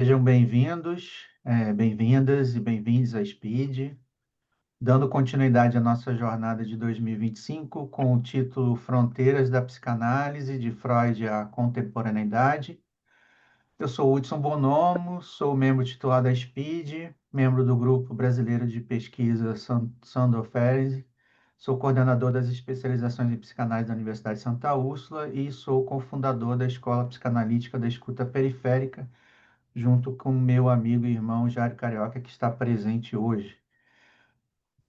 Sejam bem-vindos, bem-vindas e bem-vindos à SPID, dando continuidade à nossa jornada de 2025 com o título Fronteiras da Psicanálise, de Freud à Contemporaneidade. Eu sou Hudson Bonomo, sou membro titular da SPID, membro do Grupo Brasileiro de Pesquisa Sandor Ferenczi, sou coordenador das especializações em psicanálise da Universidade de Santa Úrsula e sou cofundador da Escola Psicanalítica da Escuta Periférica, junto com meu amigo e irmão Jário Carioca, que está presente hoje.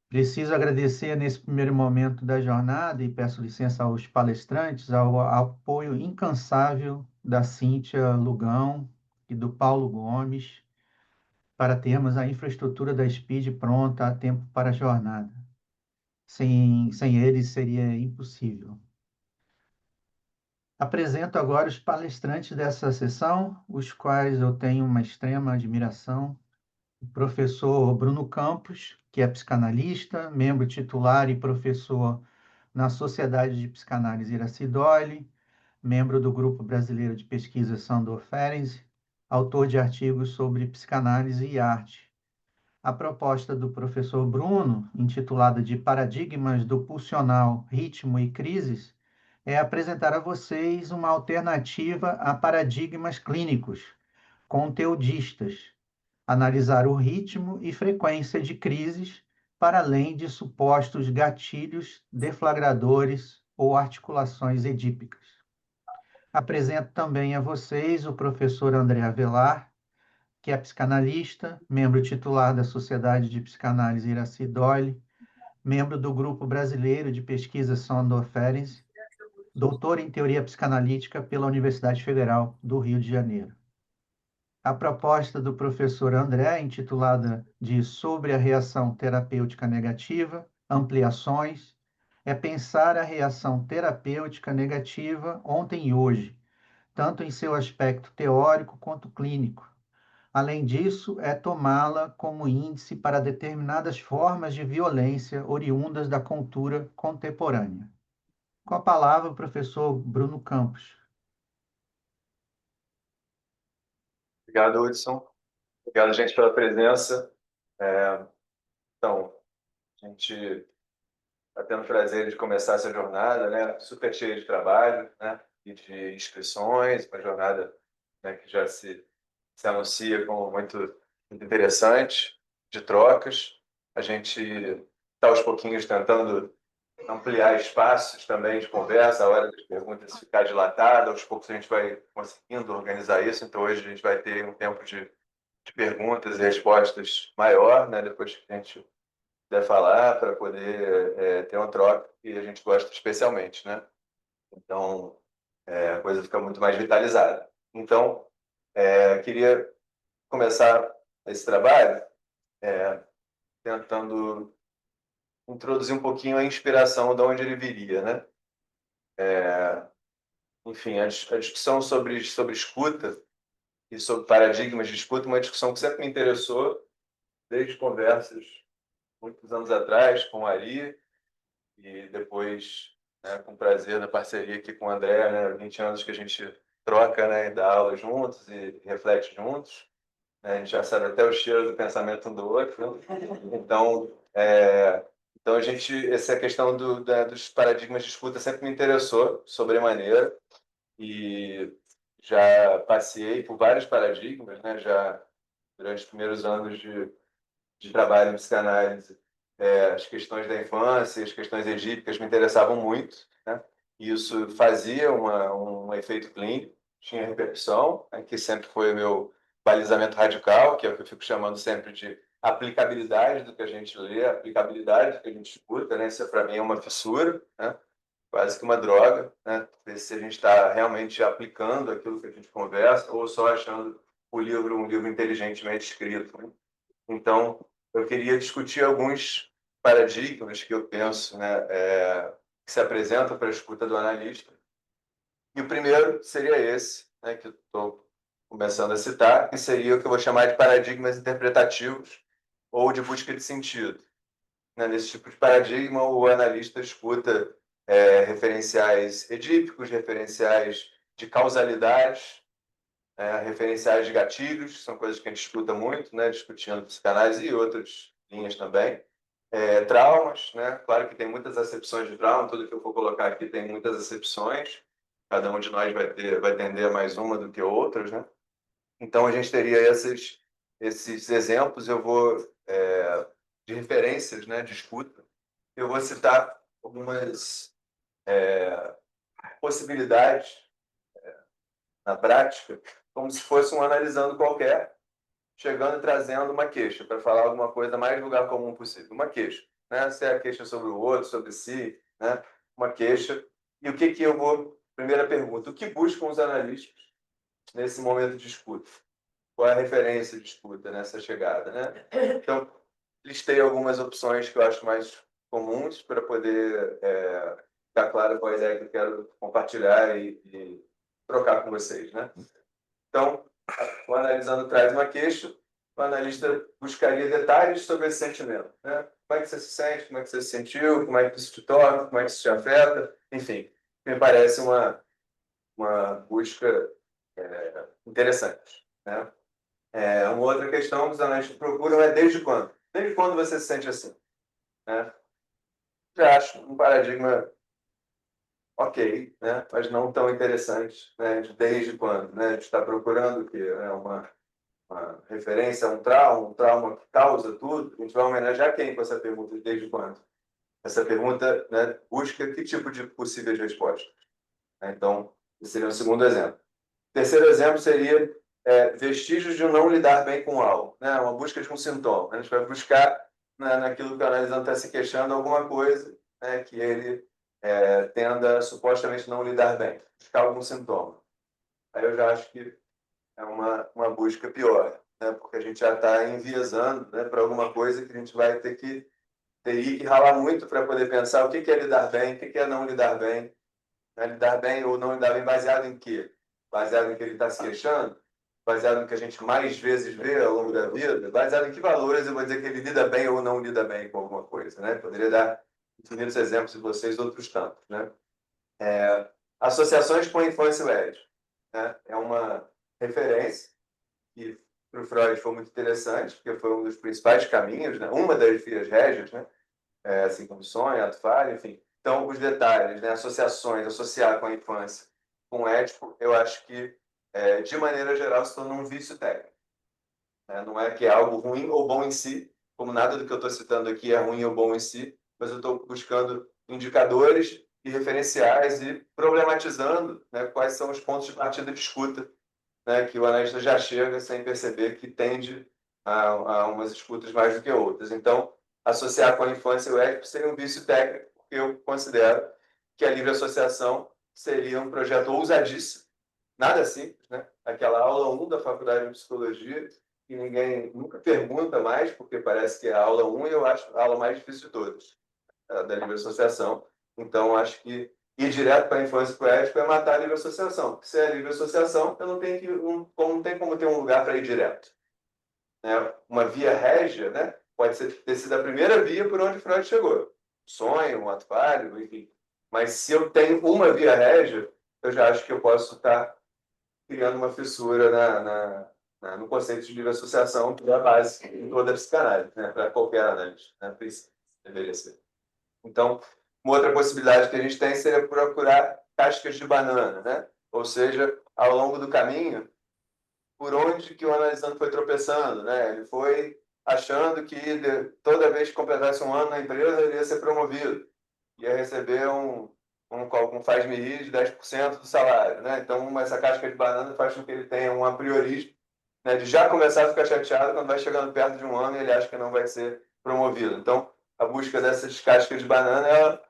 Preciso agradecer nesse primeiro momento da jornada e peço licença aos palestrantes, ao apoio incansável da Cíntia Lugão e do Paulo Gomes para termos a infraestrutura da SPID pronta a tempo para a jornada. Sem eles seria impossível. Apresento agora os palestrantes dessa sessão, os quais eu tenho uma extrema admiração. O professor Bruno Campos, que é psicanalista, membro titular e professor na Sociedade de Psicanálise Iracy Doyle, membro do Grupo Brasileiro de Pesquisa Sandor Ferenczi, autor de artigos sobre psicanálise e arte. A proposta do professor Bruno, intitulada de Paradigmas do Pulsional, Ritmo e Crises, é apresentar a vocês uma alternativa a paradigmas clínicos, conteudistas, analisar o ritmo e frequência de crises, para além de supostos gatilhos, deflagradores ou articulações edípicas. Apresento também a vocês o professor André Avelar, que é psicanalista, membro titular da Sociedade de Psicanálise Iracy Doyle, membro do Grupo Brasileiro de Pesquisa Sandor Ferenczi, doutor em Teoria Psicanalítica pela Universidade Federal do Rio de Janeiro. A proposta do professor André, intitulada de Sobre a Reação Terapêutica Negativa, Ampliações, é pensar a reação terapêutica negativa ontem e hoje, tanto em seu aspecto teórico quanto clínico. Além disso, é tomá-la como índice para determinadas formas de violência oriundas da cultura contemporânea. Com a palavra, o professor Bruno Campos. Obrigado, Hudson. Obrigado, gente, pela presença. Então, a gente está tendo o prazer de começar essa jornada, né? Super cheia de trabalho, né? E de inscrições, uma jornada, né, que já se anuncia como muito interessante, de trocas. A gente está aos pouquinhos tentando ampliar espaços também de conversa, a hora das perguntas ficar dilatada, aos poucos a gente vai conseguindo organizar isso, então hoje a gente vai ter um tempo de perguntas e respostas maior, né, depois que a gente puder falar, para poder ter uma troca que a gente gosta especialmente, né? Então, a coisa fica muito mais vitalizada. Então, queria começar esse trabalho tentando introduzir um pouquinho a inspiração de onde ele viria, né? Enfim, a discussão sobre escuta e sobre paradigmas de escuta, uma discussão que sempre me interessou, desde conversas muitos anos atrás com o Ari, e depois, né, com o prazer da parceria aqui com o André, né, 20 anos que a gente troca, né, e dá aula juntos e reflete juntos, né, a gente já sabe até o cheiro do pensamento um do outro, né? Então, então essa questão dos paradigmas de escuta sempre me interessou sobremaneira, e já passei por vários paradigmas, né, já durante os primeiros anos de trabalho em psicanálise. As questões da infância, as questões edípicas me interessavam muito, né? E isso fazia um efeito clínico, tinha repercussão, né? Que sempre foi o meu balizamento radical, que é o que eu fico chamando sempre de aplicabilidade do que a gente lê, aplicabilidade do que a gente escuta, né? Isso para mim é uma fissura, né? Quase que uma droga, né? Ver se a gente está realmente aplicando aquilo que a gente conversa ou só achando o livro um livro inteligentemente escrito, né? Então, eu queria discutir alguns paradigmas que eu penso, né, que se apresentam para a escuta do analista. E o primeiro seria esse, né, que eu estou começando a citar, que seria o que eu vou chamar de paradigmas interpretativos ou de busca de sentido. Né, nesse tipo de paradigma, o analista escuta referenciais edípicos, referenciais de causalidade, referenciais de gatilhos, são coisas que a gente escuta muito, né, discutindo psicanálise e outras linhas também. Traumas, né? Claro que tem muitas acepções de trauma, tudo que eu for colocar aqui tem muitas acepções, cada um de nós vai tender a mais uma do que outras, né? Então, a gente teria esses exemplos, eu vou, de referências, né, de escuta, eu vou citar algumas possibilidades na prática, como se fosse um analisando qualquer, chegando e trazendo uma queixa, para falar alguma coisa mais lugar comum possível. Uma queixa, né? Se é a queixa sobre o outro, sobre si, né? Uma queixa. E o que eu vou... Primeira pergunta, o que buscam os analistas nesse momento de escuta? Qual é a referência de escuta nessa chegada, né? Então, listei algumas opções que eu acho mais comuns para poder ficar claro qual a ideia que eu quero compartilhar e trocar com vocês, né? Então, o analisando traz uma queixa, o analista buscaria detalhes sobre esse sentimento, né? Como é que você se sente, como é que você se sentiu, como é que isso te toca, como é que isso te afeta, enfim, me parece uma busca interessante, né? Uma outra questão que os analistas procuram é desde quando? Desde quando você se sente assim, né? Já acho um paradigma ok, né? Mas não tão interessante, né? De desde quando, né? De estar procurando o quê? Uma referência a um trauma que causa tudo. A gente vai homenagear quem com essa pergunta de desde quando? Essa pergunta, né, busca que tipo de possíveis respostas, né? Então, esse seria o segundo exemplo. O terceiro exemplo seria vestígios de não lidar bem com algo, né? Uma busca de um sintoma. A gente vai buscar, né, naquilo que o analisando está se queixando, alguma coisa, né, que ele tenda a supostamente não lidar bem, buscar algum sintoma. Aí eu já acho que é uma busca pior, né, porque a gente já está enviesando, né, para alguma coisa que a gente vai teria que ralar muito para poder pensar o que é lidar bem, o que é não lidar bem, né? Lidar bem ou não lidar bem baseado em quê? Baseado em que ele está se queixando? Baseado no que a gente mais vezes vê ao longo da vida? Baseado em que valores eu vou dizer que ele lida bem ou não lida bem com alguma coisa, né? Poderia dar infinitos exemplos de vocês, outros tantos, né? Associações com a infância e o édio, né? É uma referência que para o Freud foi muito interessante, porque foi um dos principais caminhos, né? Uma das vias régias, né? Assim como sonho, ato falho, enfim. Então, os detalhes, né? Associações, associar com a infância, com o ético, eu acho que, de maneira geral, se torna um vício técnico, né? Não é que é algo ruim ou bom em si, como nada do que eu estou citando aqui é ruim ou bom em si, mas eu estou buscando indicadores e referenciais e problematizando, né, quais são os pontos de partida de escuta, né, que o analista já chega sem perceber que tende a umas escutas mais do que outras. Então, associar com a infância e o ético seria um vício técnico, porque eu considero que a livre associação seria um projeto ousadíssimo, nada simples, né? Aquela aula 1 da Faculdade de Psicologia, que ninguém nunca pergunta mais, porque parece que é a aula 1 e eu acho a aula mais difícil de todas, da livre associação. Então, acho que ir direto para a infância e ético é matar a livre associação. Porque se é livre associação, eu não tenho não tem como ter um lugar para ir direto, né? Uma via régia, né? Pode ter sido a primeira via por onde Freud chegou. Sonho, um ato falho, enfim. Mas se eu tenho uma via régia, eu já acho que eu posso estar criando uma fissura no conceito de livre associação, que é a base em toda a psicanálise, né? Para qualquer análise, né? Deveria ser. Então, uma outra possibilidade que a gente tem seria procurar cascas de banana, né? Ou seja, ao longo do caminho, por onde que o analisando foi tropeçando, né? Ele foi achando que toda vez que completasse um ano na empresa, ele ia ser promovido, ia receber um faz-me rir de 10% do salário, né? Então, essa casca de banana faz com que ele tenha um apriorismo, né, de já começar a ficar chateado quando vai chegando perto de um ano e ele acha que não vai ser promovido. Então, a busca dessas cascas de banana, ela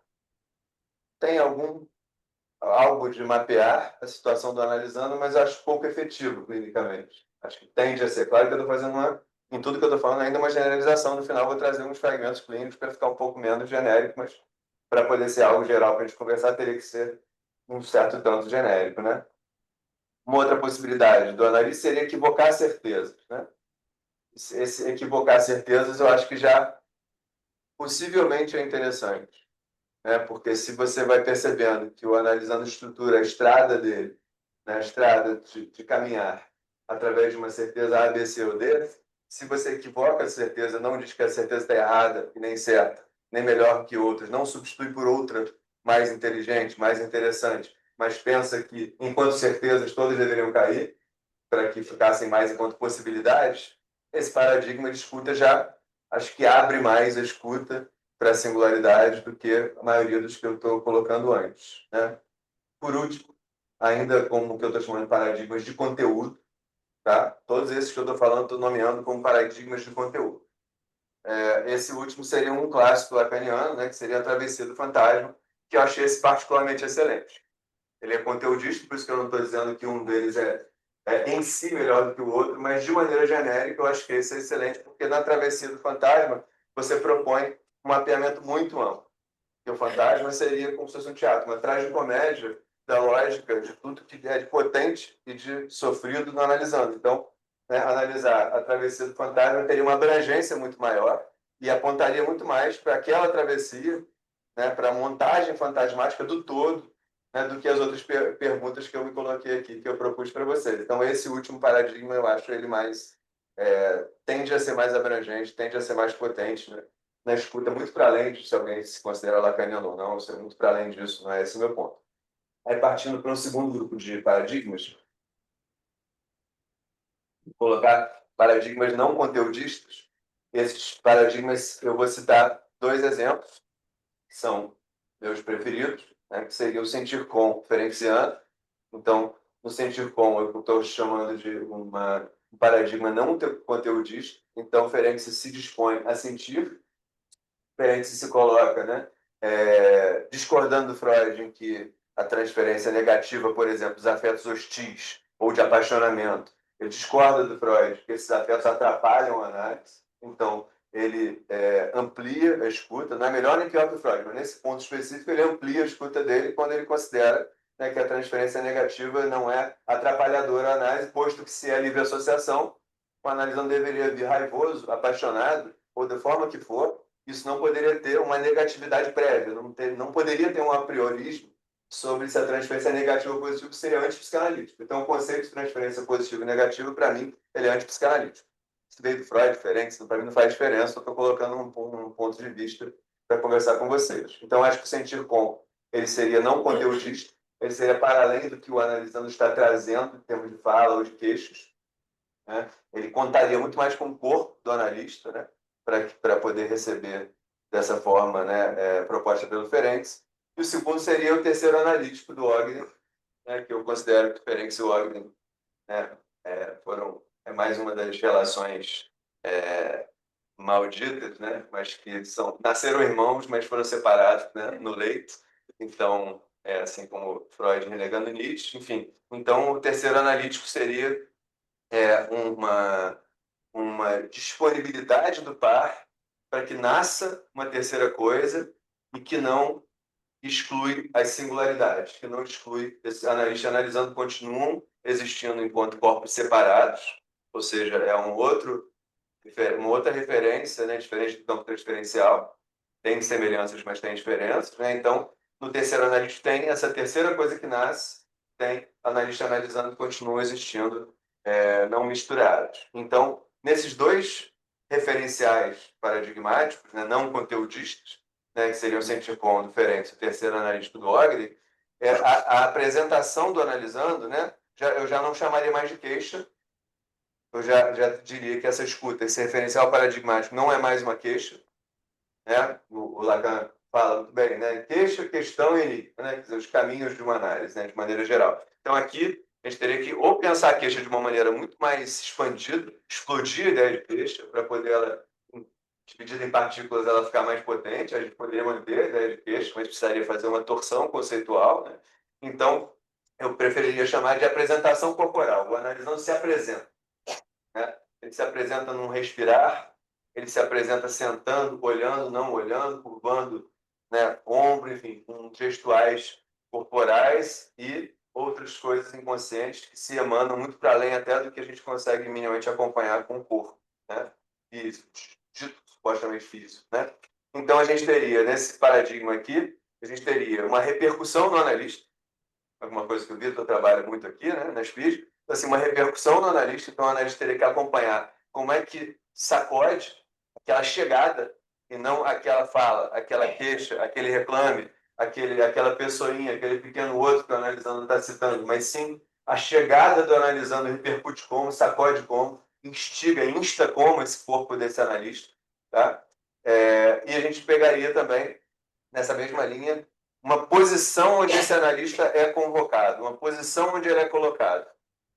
tem algo de mapear a situação do analisando, mas acho pouco efetivo clinicamente. Acho que tende a ser. Claro que eu estou fazendo em tudo que eu estou falando, ainda uma generalização. No final, vou trazer uns fragmentos clínicos para ficar um pouco menos genérico, mas para poder ser algo geral para a gente conversar, teria que ser um certo tanto genérico, né? Uma outra possibilidade do analista seria equivocar certezas, né? Esse equivocar certezas, eu acho que já possivelmente é interessante, né? Porque se você vai percebendo que o analisando estrutura a estrada dele, né, a estrada de caminhar, através de uma certeza A, B, C ou D, se você equivoca a certeza, não diz que a certeza está errada e nem certa, nem melhor que outras, não substitui por outra mais inteligente, mais interessante, mas pensa que, enquanto certezas, todas deveriam cair, para que ficassem mais enquanto possibilidades, esse paradigma de escuta já acho que abre mais a escuta para a singularidade do que a maioria dos que eu estou colocando antes, né? Por último, ainda como o que eu estou chamando de paradigmas de conteúdo, tá? Todos esses que eu estou falando, estou nomeando como paradigmas de conteúdo. Esse último seria um clássico lacaniano, né, que seria a travessia do fantasma, que eu achei esse particularmente excelente. Ele é conteudista, por isso que eu não estou dizendo que um deles é em si melhor do que o outro, mas de maneira genérica eu acho que esse é excelente, porque na travessia do fantasma você propõe um mapeamento muito amplo. Que o fantasma seria como se fosse um teatro, uma tragicomédia da lógica de tudo que é de potente e de sofrido no analisando. Então, né, analisar a travessia do fantasma teria uma abrangência muito maior e apontaria muito mais para aquela travessia, né, para a montagem fantasmática do todo, né, do que as outras perguntas que eu me coloquei aqui, que eu propus para vocês. Então, esse último paradigma, eu acho ele mais... tende a ser mais abrangente, tende a ser mais potente, né? Na escuta, muito para além de se alguém se considera lacaniano ou não, isso é muito para além disso, não é esse o meu ponto. Aí, partindo para um segundo grupo de paradigmas, vou colocar paradigmas não conteudistas. Esses paradigmas, eu vou citar dois exemplos, que são meus preferidos, né, que seria o sentir com ferenciano. Então, no sentir com, eu estou chamando de um paradigma não conteudista. Então, Ferenczi se dispõe a sentir. Ferenczi se coloca, né, discordando do Freud em que a transferência negativa, por exemplo, dos afetos hostis ou de apaixonamento, ele discorda do Freud que esses afetos atrapalham a análise. Então, ele amplia a escuta, não é melhor nem pior que o Freud, mas nesse ponto específico ele amplia a escuta dele quando ele considera, né, que a transferência negativa não é atrapalhadora à análise, posto que se é livre associação, o analisando deveria vir raivoso, apaixonado, ou da forma que for, isso não poderia ter uma negatividade prévia, não poderia ter um a priorismo sobre se a transferência é negativa ou positiva, seria antipsicanalítico. Então, o conceito de transferência positiva e negativa, para mim, ele é antipsicanalítico. Isso veio do Freud, diferente, para mim não faz diferença, eu estou colocando um ponto de vista para conversar com vocês. Então, acho que o sentir com ele seria não conteudista, ele seria para além do que o analisando está trazendo em termos de fala ou de queixos, né? Ele contaria muito mais com o corpo do analista, né, para poder receber dessa forma, né, proposta pelo Ferenczi. E o segundo seria o terceiro analítico do Ogden, né, que eu considero que Ferenczi e Ogden, né, mais uma das relações malditas, né, mas que nasceram irmãos, mas foram separados, né, no leito. Então, assim como Freud renegando Nietzsche, enfim. Então, o terceiro analítico seria uma disponibilidade do par para que nasça uma terceira coisa e que não exclui as singularidades, que não exclui, esse analista analisando continuam existindo enquanto corpos separados, ou seja, é uma outra referência, né, diferente do campo transferencial, tem semelhanças, mas tem diferenças, né? Então, no terceiro analista tem essa terceira coisa que nasce, tem analista analisando que continuam existindo, não misturados. Então, nesses dois referenciais paradigmáticos, né, não conteudistas, né, que seriam o sentir-com do Ferenczi, o terceiro analítico do Ogden, a apresentação do analisando, né, eu já não chamaria mais de queixa, eu já diria que essa escuta, esse referencial paradigmático não é mais uma queixa, né? O Lacan fala muito bem, né? Queixa, questão e enigma, né? Quer dizer, os caminhos de uma análise, né, de maneira geral. Então, aqui, a gente teria que ou pensar a queixa de uma maneira muito mais expandida, explodir a ideia de queixa, para poder ela, dividida em partículas, ela ficar mais potente. A gente poderia manter a ideia de queixa, mas precisaria fazer uma torção conceitual, né? Então, eu preferiria chamar de apresentação corporal. O analisando se apresenta, né? Ele se apresenta num respirar, ele se apresenta sentando, olhando, não olhando, curvando, né, ombro, enfim, com gestuais corporais e outras coisas inconscientes que se emanam muito para além até do que a gente consegue minimamente acompanhar com o corpo, né? E dito supostamente físico, né? Então a gente teria nesse paradigma aqui, a gente teria uma repercussão no analista, alguma coisa que o Vitor trabalha muito aqui, né, nas FIS, assim, uma repercussão no analista, então o analista teria que acompanhar como é que sacode aquela chegada e não aquela fala, aquela queixa, aquele reclame, aquela pessoinha, aquele pequeno outro que o analisando está citando, mas sim a chegada do analisando repercute como, sacode como, instiga, insta como esse corpo desse analista. Tá? E a gente pegaria também, nessa mesma linha, uma posição onde esse analista é convocado, uma posição onde ele é colocado.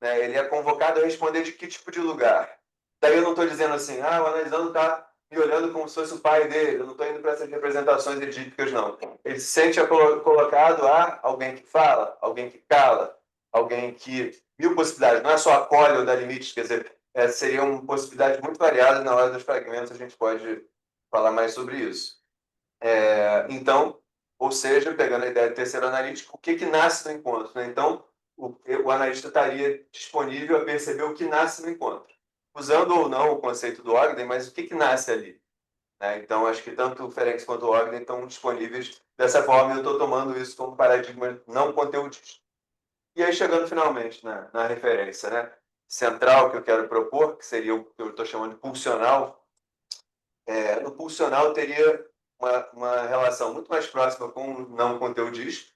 Né? Ele é convocado a responder de que tipo de lugar. Daí eu não estou dizendo assim, o analisando está me olhando como se fosse o pai dele, eu não estou indo para essas representações edípicas, não. Ele se sente colocado a alguém que fala, alguém que cala, alguém que... Mil possibilidades, não é só acolhe ou dá limites, quer dizer, seriam possibilidades muito variadas. Na hora dos fragmentos a gente pode falar mais sobre isso. Então, ou seja, pegando a ideia de terceiro analítico, o que nasce no encontro? Né? Então, o analista estaria disponível a perceber o que nasce no encontro, usando ou não o conceito do Ogden, mas o que nasce ali. Né? Então, acho que tanto o Ferenc quanto o Ogden estão disponíveis dessa forma, e eu estou tomando isso como paradigma não conteudista. E aí, chegando finalmente na referência, né, central que eu quero propor, que seria o que eu estou chamando de pulsional. No pulsional teria uma relação muito mais próxima com o não conteudista,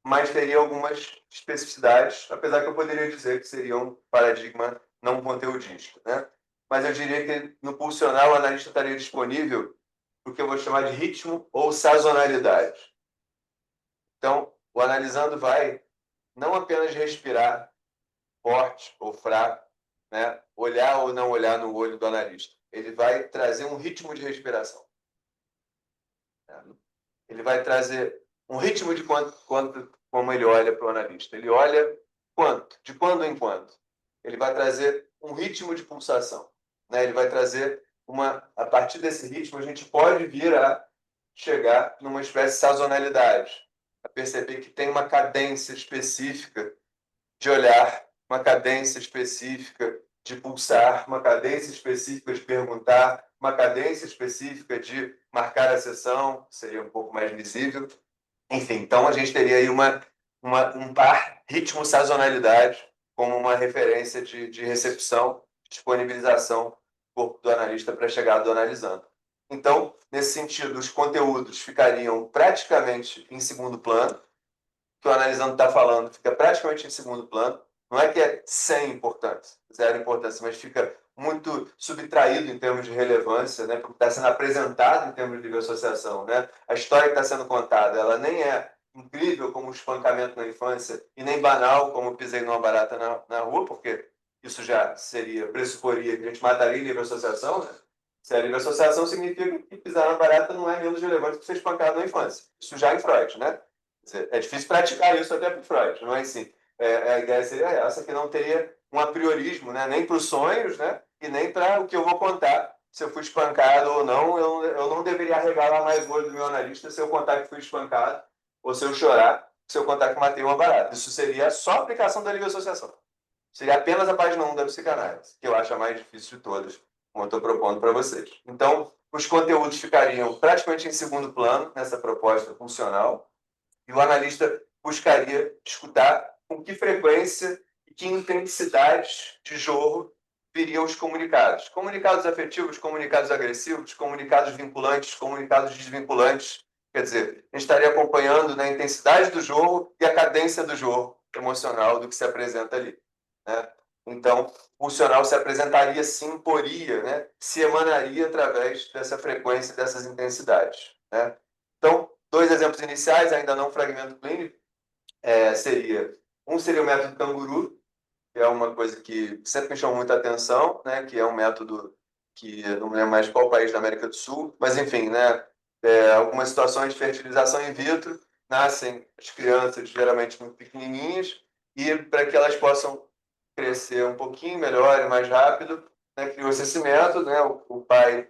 mas teria algumas especificidades, apesar que eu poderia dizer que seria um paradigma não conteudista. Né? Mas eu diria que no pulsional o analista estaria disponível para o que eu vou chamar de ritmo ou sazonalidade. Então, o analisando vai não apenas respirar forte ou fraco, né? Olhar ou não olhar no olho do analista. Ele vai trazer um ritmo de respiração. Ele vai trazer um ritmo de como ele olha para o analista. Ele olha quanto, de quando em quando. Ele vai trazer um ritmo de pulsação. Né? Ele vai trazer a partir desse ritmo, a gente pode vir a chegar numa espécie de sazonalidade, a perceber que tem uma cadência específica de olhar, uma cadência específica de pulsar, uma cadência específica de perguntar, uma cadência específica de marcar a sessão, seria um pouco mais visível. Enfim, então a gente teria aí um par ritmo-sazonalidade como uma referência de recepção, disponibilização do corpo do analista para a chegada do analisando. Então, nesse sentido, os conteúdos ficariam praticamente em segundo plano, que o analisando está falando fica praticamente em segundo plano. Não é que é sem importância, zero importância, mas fica muito subtraído em termos de relevância, né? Porque está sendo apresentado em termos de livre associação. Né? A história que está sendo contada, ela nem é incrível como o espancamento na infância e nem banal como pisei numa barata na rua, porque isso já pressuporia que a gente mataria em livre associação. Né? Se é livre associação, significa que pisar na barata não é menos relevante que ser espancado na infância. Isso já em Freud, né? É difícil praticar isso até para o Freud, não é assim? A ideia seria essa, que não teria um apriorismo, né? Nem para os sonhos, né? E nem para o que eu vou contar. Se eu fui espancado ou não, eu não deveria arregalar mais o olho do meu analista se eu contar que fui espancado, ou se eu chorar, se eu contar que matei uma barata. Isso seria só a aplicação da livre associação. Seria apenas a página 1 da psicanálise, que eu acho a mais difícil de todas, como eu estou propondo para vocês. Então, os conteúdos ficariam praticamente em segundo plano nessa proposta funcional, e o analista buscaria escutar com que frequência e que intensidade de jorro viriam os comunicados. Comunicados afetivos, comunicados agressivos, comunicados vinculantes, comunicados desvinculantes. Quer dizer, a gente estaria acompanhando, né, a intensidade do jorro e a cadência do jorro emocional do que se apresenta ali. Né? Então, o funcional se apresentaria, se imporia, né? Se emanaria através dessa frequência, dessas intensidades. Né? Então, dois exemplos iniciais, ainda não fragmento clínico, seria o método canguru, que é uma coisa que sempre me chamou muita atenção, né? Que é um método que eu não lembro mais qual país da América do Sul, mas enfim, né? Algumas situações de fertilização in vitro, nascem as crianças geralmente muito pequenininhas, e para que elas possam crescer um pouquinho melhor e mais rápido, né? Criou-se esse método, né? O pai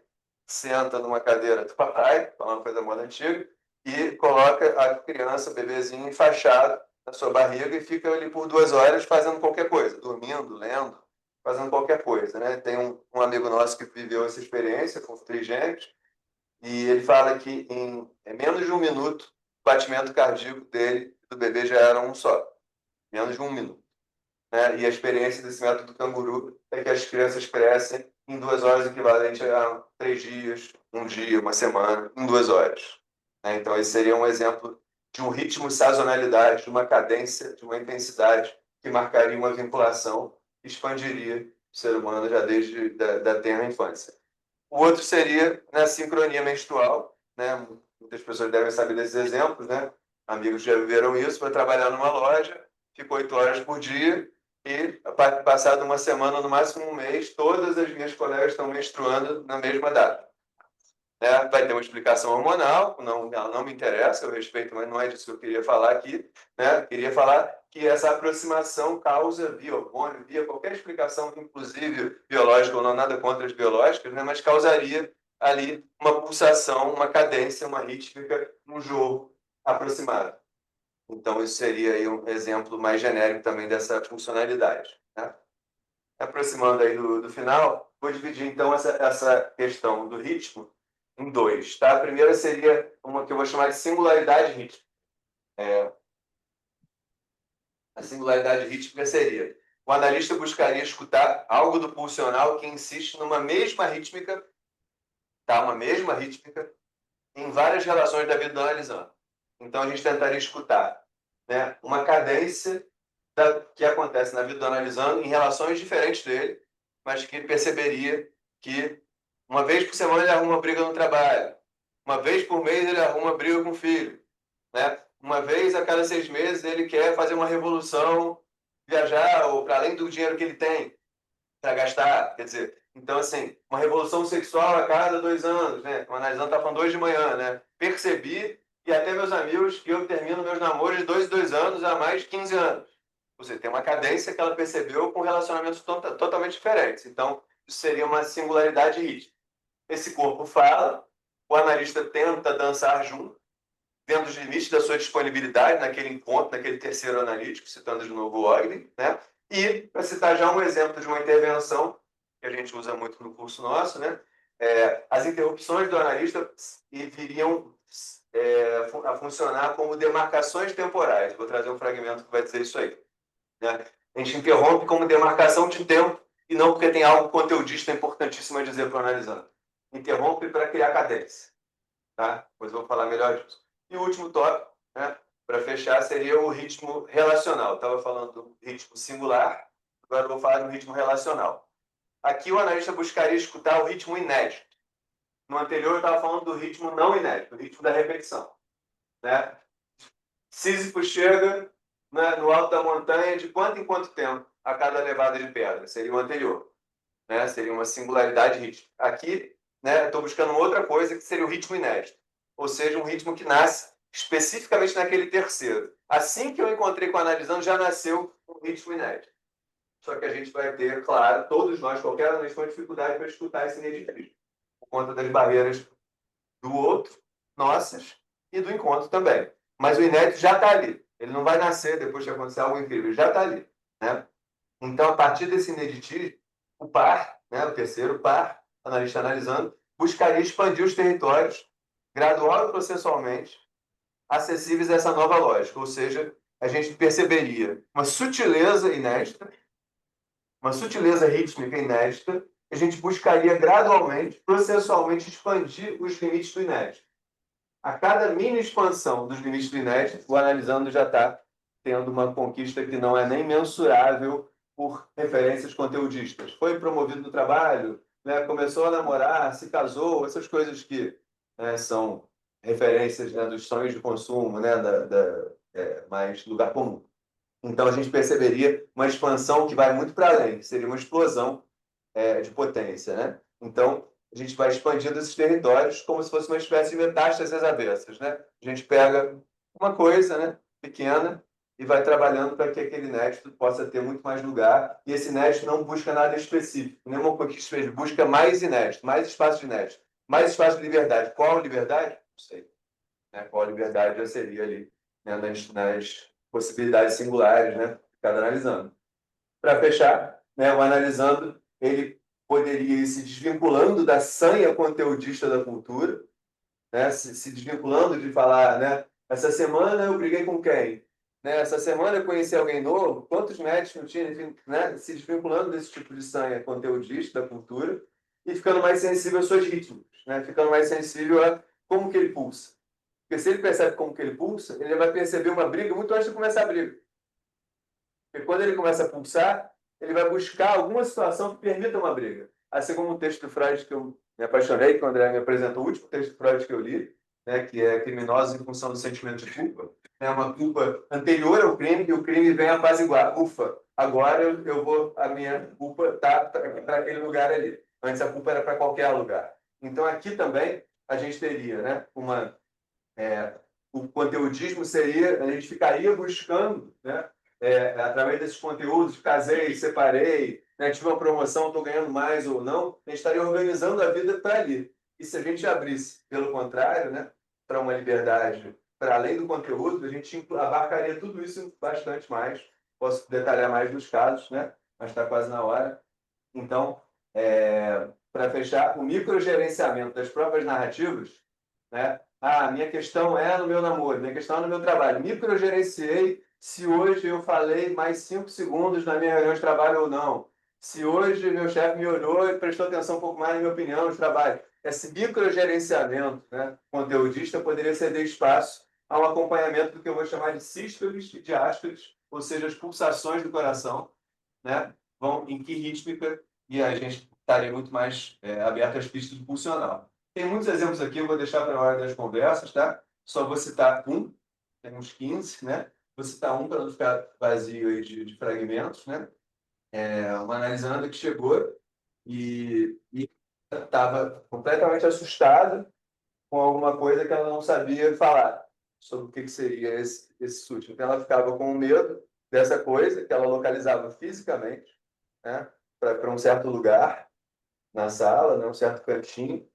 senta numa cadeira do papai, falando coisa moda antiga, e coloca a criança, o bebezinho, enfaixado na sua barriga e fica ali por 2 horas fazendo qualquer coisa, dormindo, lendo, fazendo qualquer coisa. Né? Tem um amigo nosso que viveu essa experiência com trigêmeos, e ele fala que em menos de 1 minuto, o batimento cardíaco dele, do bebê, já era um só. Menos de 1 minuto. né? E a experiência desse método canguru é que as crianças crescem em 2 horas, equivalente a 3 dias, um dia, uma semana, em 2 horas. Né? Então, esse seria um exemplo de um ritmo, sazonalidade, de uma cadência, de uma intensidade que marcaria uma vinculação e expandiria o ser humano já desde da tenra infância. O outro seria na sincronia menstrual, né? Muitas pessoas devem saber desses exemplos, né? Amigos já viveram isso, para trabalhar numa loja, ficou 8 horas por dia e, passado uma semana, no máximo um mês, todas as minhas colegas estão menstruando na mesma data. Né? Vai ter uma explicação hormonal, ela não me interessa, eu respeito, mas não é disso que eu queria falar aqui. Né? Queria falar que essa aproximação causa, via hormônio, via qualquer explicação, inclusive biológica ou não, nada contra as biológicas, né? Mas causaria ali uma pulsação, uma cadência, uma rítmica, um jogo aproximado. Então, isso seria aí um exemplo mais genérico também dessa funcionalidade. Né? Aproximando aí do final, vou dividir então essa questão do ritmo em dois. Tá? A primeira seria uma que eu vou chamar de singularidade rítmica. A singularidade rítmica seria: o analista buscaria escutar algo do pulsional que insiste numa mesma rítmica, tá? Uma mesma rítmica, em várias relações da vida do analisando. Então, a gente tentaria escutar, né, uma cadência que acontece na vida do analisando em relações diferentes dele, mas que ele perceberia que uma vez por semana ele arruma briga no trabalho, uma vez por mês ele arruma briga com o filho, né? Uma vez a cada 6 meses ele quer fazer uma revolução, viajar ou para além do dinheiro que ele tem para gastar, quer dizer, então assim, uma revolução sexual a cada 2 anos, né? O analisando está falando hoje de manhã, né? Percebi, e até meus amigos, que eu termino meus namoros de 2 em 2 anos há mais de 15 anos. Ou seja, tem uma cadência que ela percebeu com relacionamentos totalmente diferentes. Então, isso seria uma singularidade rítmica. Esse corpo fala, o analista tenta dançar junto, dentro dos limites da sua disponibilidade, naquele encontro, naquele terceiro analítico, citando de novo o Ogden, né? E, para citar já um exemplo de uma intervenção, que a gente usa muito no curso nosso, né? As interrupções do analista viriam a funcionar como demarcações temporais. Vou trazer um fragmento que vai dizer isso aí. Né? A gente interrompe como demarcação de tempo e não porque tem algo conteudista importantíssimo a dizer para o analisando. Interrompe para criar cadência. Tá? Depois eu vou falar melhor disso. E o último tópico, né, para fechar, seria o ritmo relacional. Estava falando do ritmo singular, agora eu vou falar do ritmo relacional. Aqui o analista buscaria escutar o ritmo inédito. No anterior eu estava falando do ritmo não inédito, o ritmo da repetição. Né? Sísifo chega, né, no alto da montanha de quanto em quanto tempo a cada levada de pedra? Seria o anterior. Né? Seria uma singularidade rítmica. Aqui, né, estou buscando outra coisa que seria o ritmo inédito. Ou seja, um ritmo que nasce especificamente naquele terceiro. Assim que eu encontrei com o analisando, já nasceu um ritmo inédito. Só que a gente vai ter, claro, todos nós, qualquer analista, uma dificuldade para escutar esse inédito por conta das barreiras do outro, nossas, e do encontro também. Mas o inédito já está ali. Ele não vai nascer depois que acontecer algo incrível, ele já está ali. Né? Então, a partir desse ineditismo, o par, né, o terceiro par, analista analisando, buscaria expandir os territórios, gradual e processualmente, acessíveis a essa nova lógica. Ou seja, a gente perceberia uma sutileza inédita, uma sutileza rítmica inédita, a gente buscaria gradualmente, processualmente, expandir os limites do inédito. A cada mini expansão dos limites do inédito, o analisando já está tendo uma conquista que não é nem mensurável por referências conteudistas. Foi promovido no trabalho, né, começou a namorar, se casou, essas coisas que, né, são referências, né, dos sonhos de consumo, né, mais lugar comum. Então, a gente perceberia uma expansão que vai muito para além, que seria uma explosão de potência. Né? Então, a gente vai expandindo esses territórios como se fosse uma espécie de metástases avessas. Né? A gente pega uma coisa, né, pequena e vai trabalhando para que aquele inédito possa ter muito mais lugar. E esse inédito não busca nada específico, nenhuma conquista específica, busca mais inédito, mais espaço de inédito, mais espaço de liberdade. Qual liberdade? Não sei. Né? Qual liberdade já seria ali, né, nas possibilidades singulares, né? Cada analisando. Para fechar, né, o analisando, ele poderia ir se desvinculando da sanha conteudista da cultura, né, se desvinculando de falar, né, essa semana eu briguei com quem? né? Essa semana eu conheci alguém novo, quantos médicos não tinha, enfim, né? Se desvinculando desse tipo de sanha conteudista da cultura e ficando mais sensível aos seus ritmos, né? Ficando mais sensível a como que ele pulsa. Porque se ele percebe como que ele pulsa, ele vai perceber uma briga muito antes de começar a briga. Porque quando ele começa a pulsar, ele vai buscar alguma situação que permita uma briga. Assim como o texto do Freud que eu me apaixonei, que o André me apresentou, o último texto do Freud que eu li, né, que é Criminosos em Função do Sentimento de Culpa. É uma culpa anterior ao crime e o crime vem apaziguar. Ufa, agora eu vou, a minha culpa está para aquele lugar ali. Antes a culpa era para qualquer lugar. Então aqui também a gente teria, né, o conteudismo seria, a gente ficaria buscando, né, através desses conteúdos, casei, separei, né, tive uma promoção, estou ganhando mais ou não, a gente estaria organizando a vida para ali. E se a gente abrisse, pelo contrário, né, para uma liberdade, para além do conteúdo, a gente abarcaria tudo isso bastante mais. Posso detalhar mais nos casos, né, mas está quase na hora. Então, para fechar, o microgerenciamento das próprias narrativas, né? Ah, minha questão é no meu namoro, minha questão é no meu trabalho. Microgerenciei se hoje eu falei mais 5 segundos na minha reunião de trabalho ou não. Se hoje meu chefe me olhou e prestou atenção um pouco mais na minha opinião de trabalho. Esse microgerenciamento, né, conteudista poderia ceder espaço a um acompanhamento do que eu vou chamar de sístoles e diástoles, ou seja, as pulsações do coração, né, vão em que rítmica, e a gente estaria muito mais aberto às pistas do pulsional. Tem muitos exemplos aqui, eu vou deixar para a hora das conversas, tá? Só vou citar um, tem uns 15, né? Vou citar um para não ficar vazio aí de fragmentos, né? Uma analisanda que chegou e estava completamente assustada com alguma coisa que ela não sabia falar sobre o que seria esse susto. Então, ela ficava com medo dessa coisa que ela localizava fisicamente, né? Para um certo lugar na sala, né? Um certo cantinho,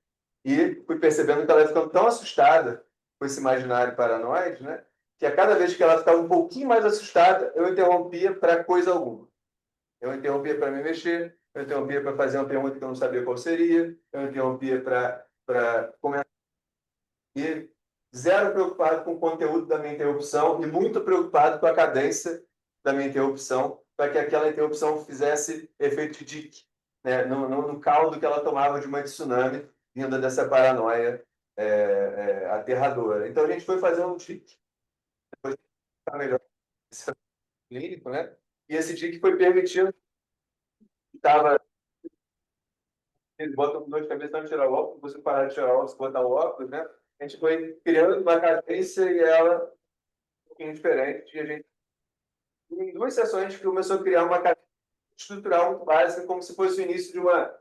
e fui percebendo que ela ia ficando tão assustada com esse imaginário paranoide, né? Que a cada vez que ela ficava um pouquinho mais assustada, eu interrompia para coisa alguma. Eu interrompia para me mexer, eu interrompia para fazer uma pergunta que eu não sabia qual seria, eu interrompia para comentar. E zero preocupado com o conteúdo da minha interrupção e muito preocupado com a cadência da minha interrupção, para que aquela interrupção fizesse efeito de dique, né? No caldo que ela tomava de uma tsunami, vinda dessa paranoia aterradora. Então a gente foi fazer um dique, depois ficar melhor esse clínico, né? E esse dique foi permitindo, estava eles botam dor de cabeça não tirar o óculos, você parar de tirar o óculos, botar o óculos, né? A gente foi criando uma cadência e ela um pouquinho diferente. E a gente, em 2 sessões, a gente começou a criar uma cadência estrutural muito básica, como se fosse o início de uma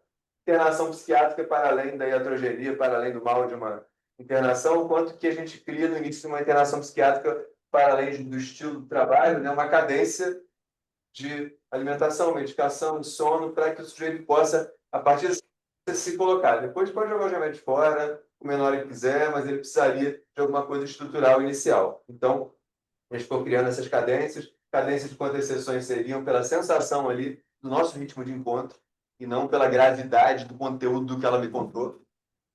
internação psiquiátrica para além da iatrogenia, para além do mal de uma internação, quanto que a gente cria no início de uma internação psiquiátrica para além do estilo do trabalho, né? Uma cadência de alimentação, medicação, de sono, para que o sujeito possa, a partir de se colocar. Depois pode jogar o remédio fora, o menor que quiser, mas ele precisaria de alguma coisa estrutural inicial. Então, a gente ficou criando essas cadências. Cadências de quantas sessões seriam pela sensação ali do nosso ritmo de encontro e não pela gravidade do conteúdo do que ela me contou,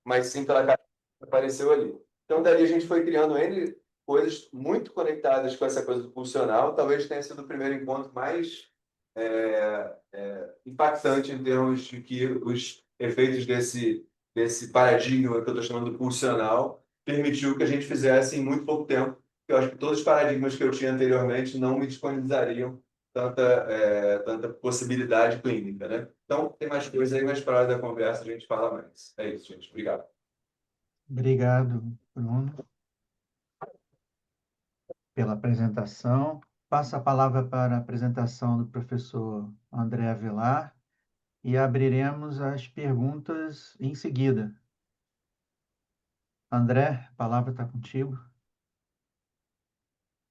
mas sim pela cadência que apareceu ali. Então, dali a gente foi criando N coisas muito conectadas com essa coisa do pulsional. Talvez tenha sido o primeiro encontro mais impactante em termos de que os efeitos desse paradigma que eu estou chamando de pulsional permitiu que a gente fizesse em muito pouco tempo. Eu acho que todos os paradigmas que eu tinha anteriormente não me disponibilizariam tanta possibilidade clínica, né? Então, tem mais coisas aí, mas para a hora da conversa a gente fala mais. É isso, gente. Obrigado. Obrigado, Bruno, pela apresentação. Passo a palavra para a apresentação do professor André Avelar e abriremos as perguntas em seguida. André, a palavra está contigo.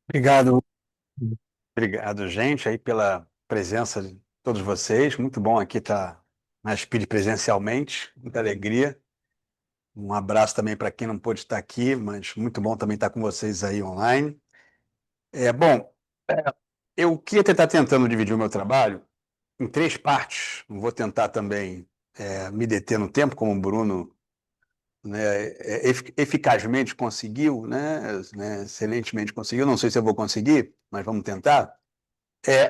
Obrigado, obrigado, gente, aí pela presença de todos vocês. Muito bom aqui estar na SPID presencialmente, muita alegria. Um abraço também para quem não pôde estar aqui, mas muito bom também estar com vocês aí online. Bom, eu queria tentar tentando dividir o meu trabalho em 3 partes. Não vou tentar também me deter no tempo, como o Bruno né, eficazmente conseguiu, né, excelentemente conseguiu. Não sei se eu vou conseguir, mas vamos tentar.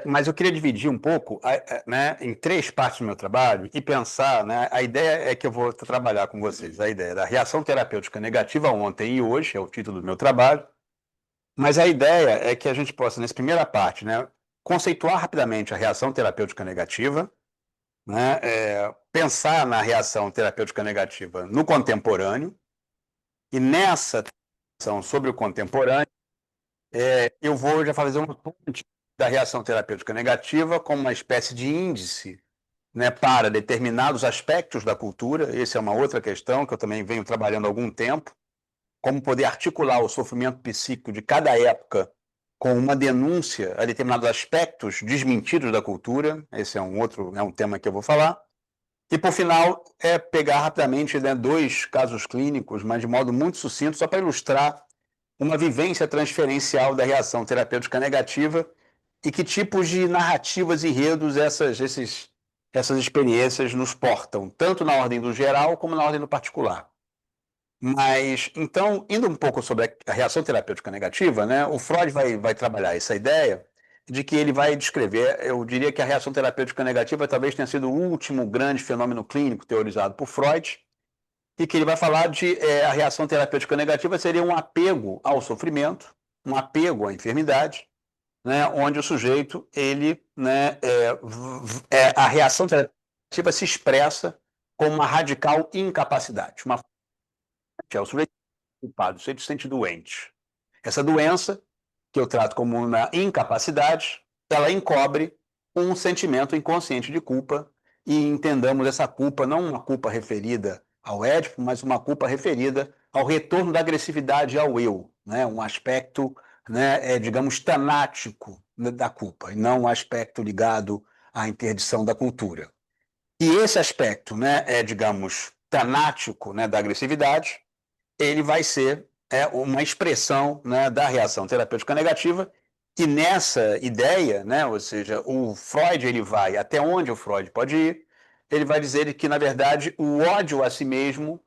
Mas eu queria dividir um pouco, né, em 3 partes do meu trabalho e pensar, né, a ideia é que eu vou trabalhar com vocês, a ideia da reação terapêutica negativa ontem e hoje, é o título do meu trabalho, mas a ideia é que a gente possa, nessa primeira parte, né, conceituar rapidamente a reação terapêutica negativa, né, pensar na reação terapêutica negativa no contemporâneo, e nessa discussão sobre o contemporâneo, eu vou já fazer uma ponte da reação terapêutica negativa como uma espécie de índice, né, para determinados aspectos da cultura. Essa é uma outra questão que eu também venho trabalhando há algum tempo, como poder articular o sofrimento psíquico de cada época com uma denúncia a determinados aspectos desmentidos da cultura. Esse é um tema que eu vou falar. E, por final, pegar rapidamente, né, 2 casos clínicos, mas de modo muito sucinto, só para ilustrar uma vivência transferencial da reação terapêutica negativa e que tipos de narrativas e enredos essas experiências nos portam, tanto na ordem do geral como na ordem do particular. Mas, então, indo um pouco sobre a reação terapêutica negativa, né, o Freud vai trabalhar essa ideia de que ele vai descrever, eu diria que a reação terapêutica negativa talvez tenha sido o último grande fenômeno clínico teorizado por Freud, e que ele vai falar de a reação terapêutica negativa seria um apego ao sofrimento, um apego à enfermidade, né, onde o sujeito, ele, né, a reação terapêutica se expressa como uma radical incapacidade, o sujeito culpado, o sujeito se sente doente. Essa doença, que eu trato como uma incapacidade, ela encobre um sentimento inconsciente de culpa, e entendamos essa culpa não uma culpa referida ao Édipo, mas uma culpa referida ao retorno da agressividade ao eu, né? Um aspecto, né, digamos, tanático da culpa, e não um aspecto ligado à interdição da cultura. E esse aspecto, né, digamos, tanático, né, da agressividade, ele vai ser uma expressão, né, da reação terapêutica negativa, e nessa ideia, né, ou seja, o Freud ele vai até onde o Freud pode ir, ele vai dizer que, na verdade, o ódio a si mesmo,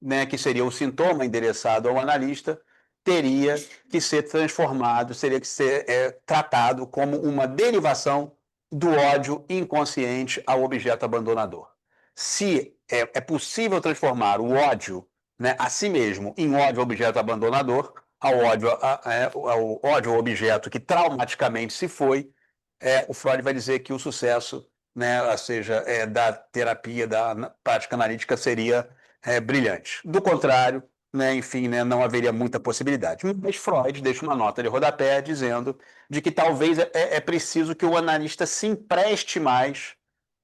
né, que seria o sintoma endereçado ao analista, teria que ser transformado, seria que ser tratado como uma derivação do ódio inconsciente ao objeto abandonador. Se é possível transformar o ódio, né, a si mesmo em ódio ao objeto abandonador, ao ódio ao objeto que traumaticamente se foi, o Freud vai dizer que o sucesso, né, ou seja, da terapia, da prática analítica seria brilhante. Do contrário, né, enfim, né, não haveria muita possibilidade. Mas Freud deixa uma nota de rodapé dizendo de que talvez é preciso que o analista se empreste mais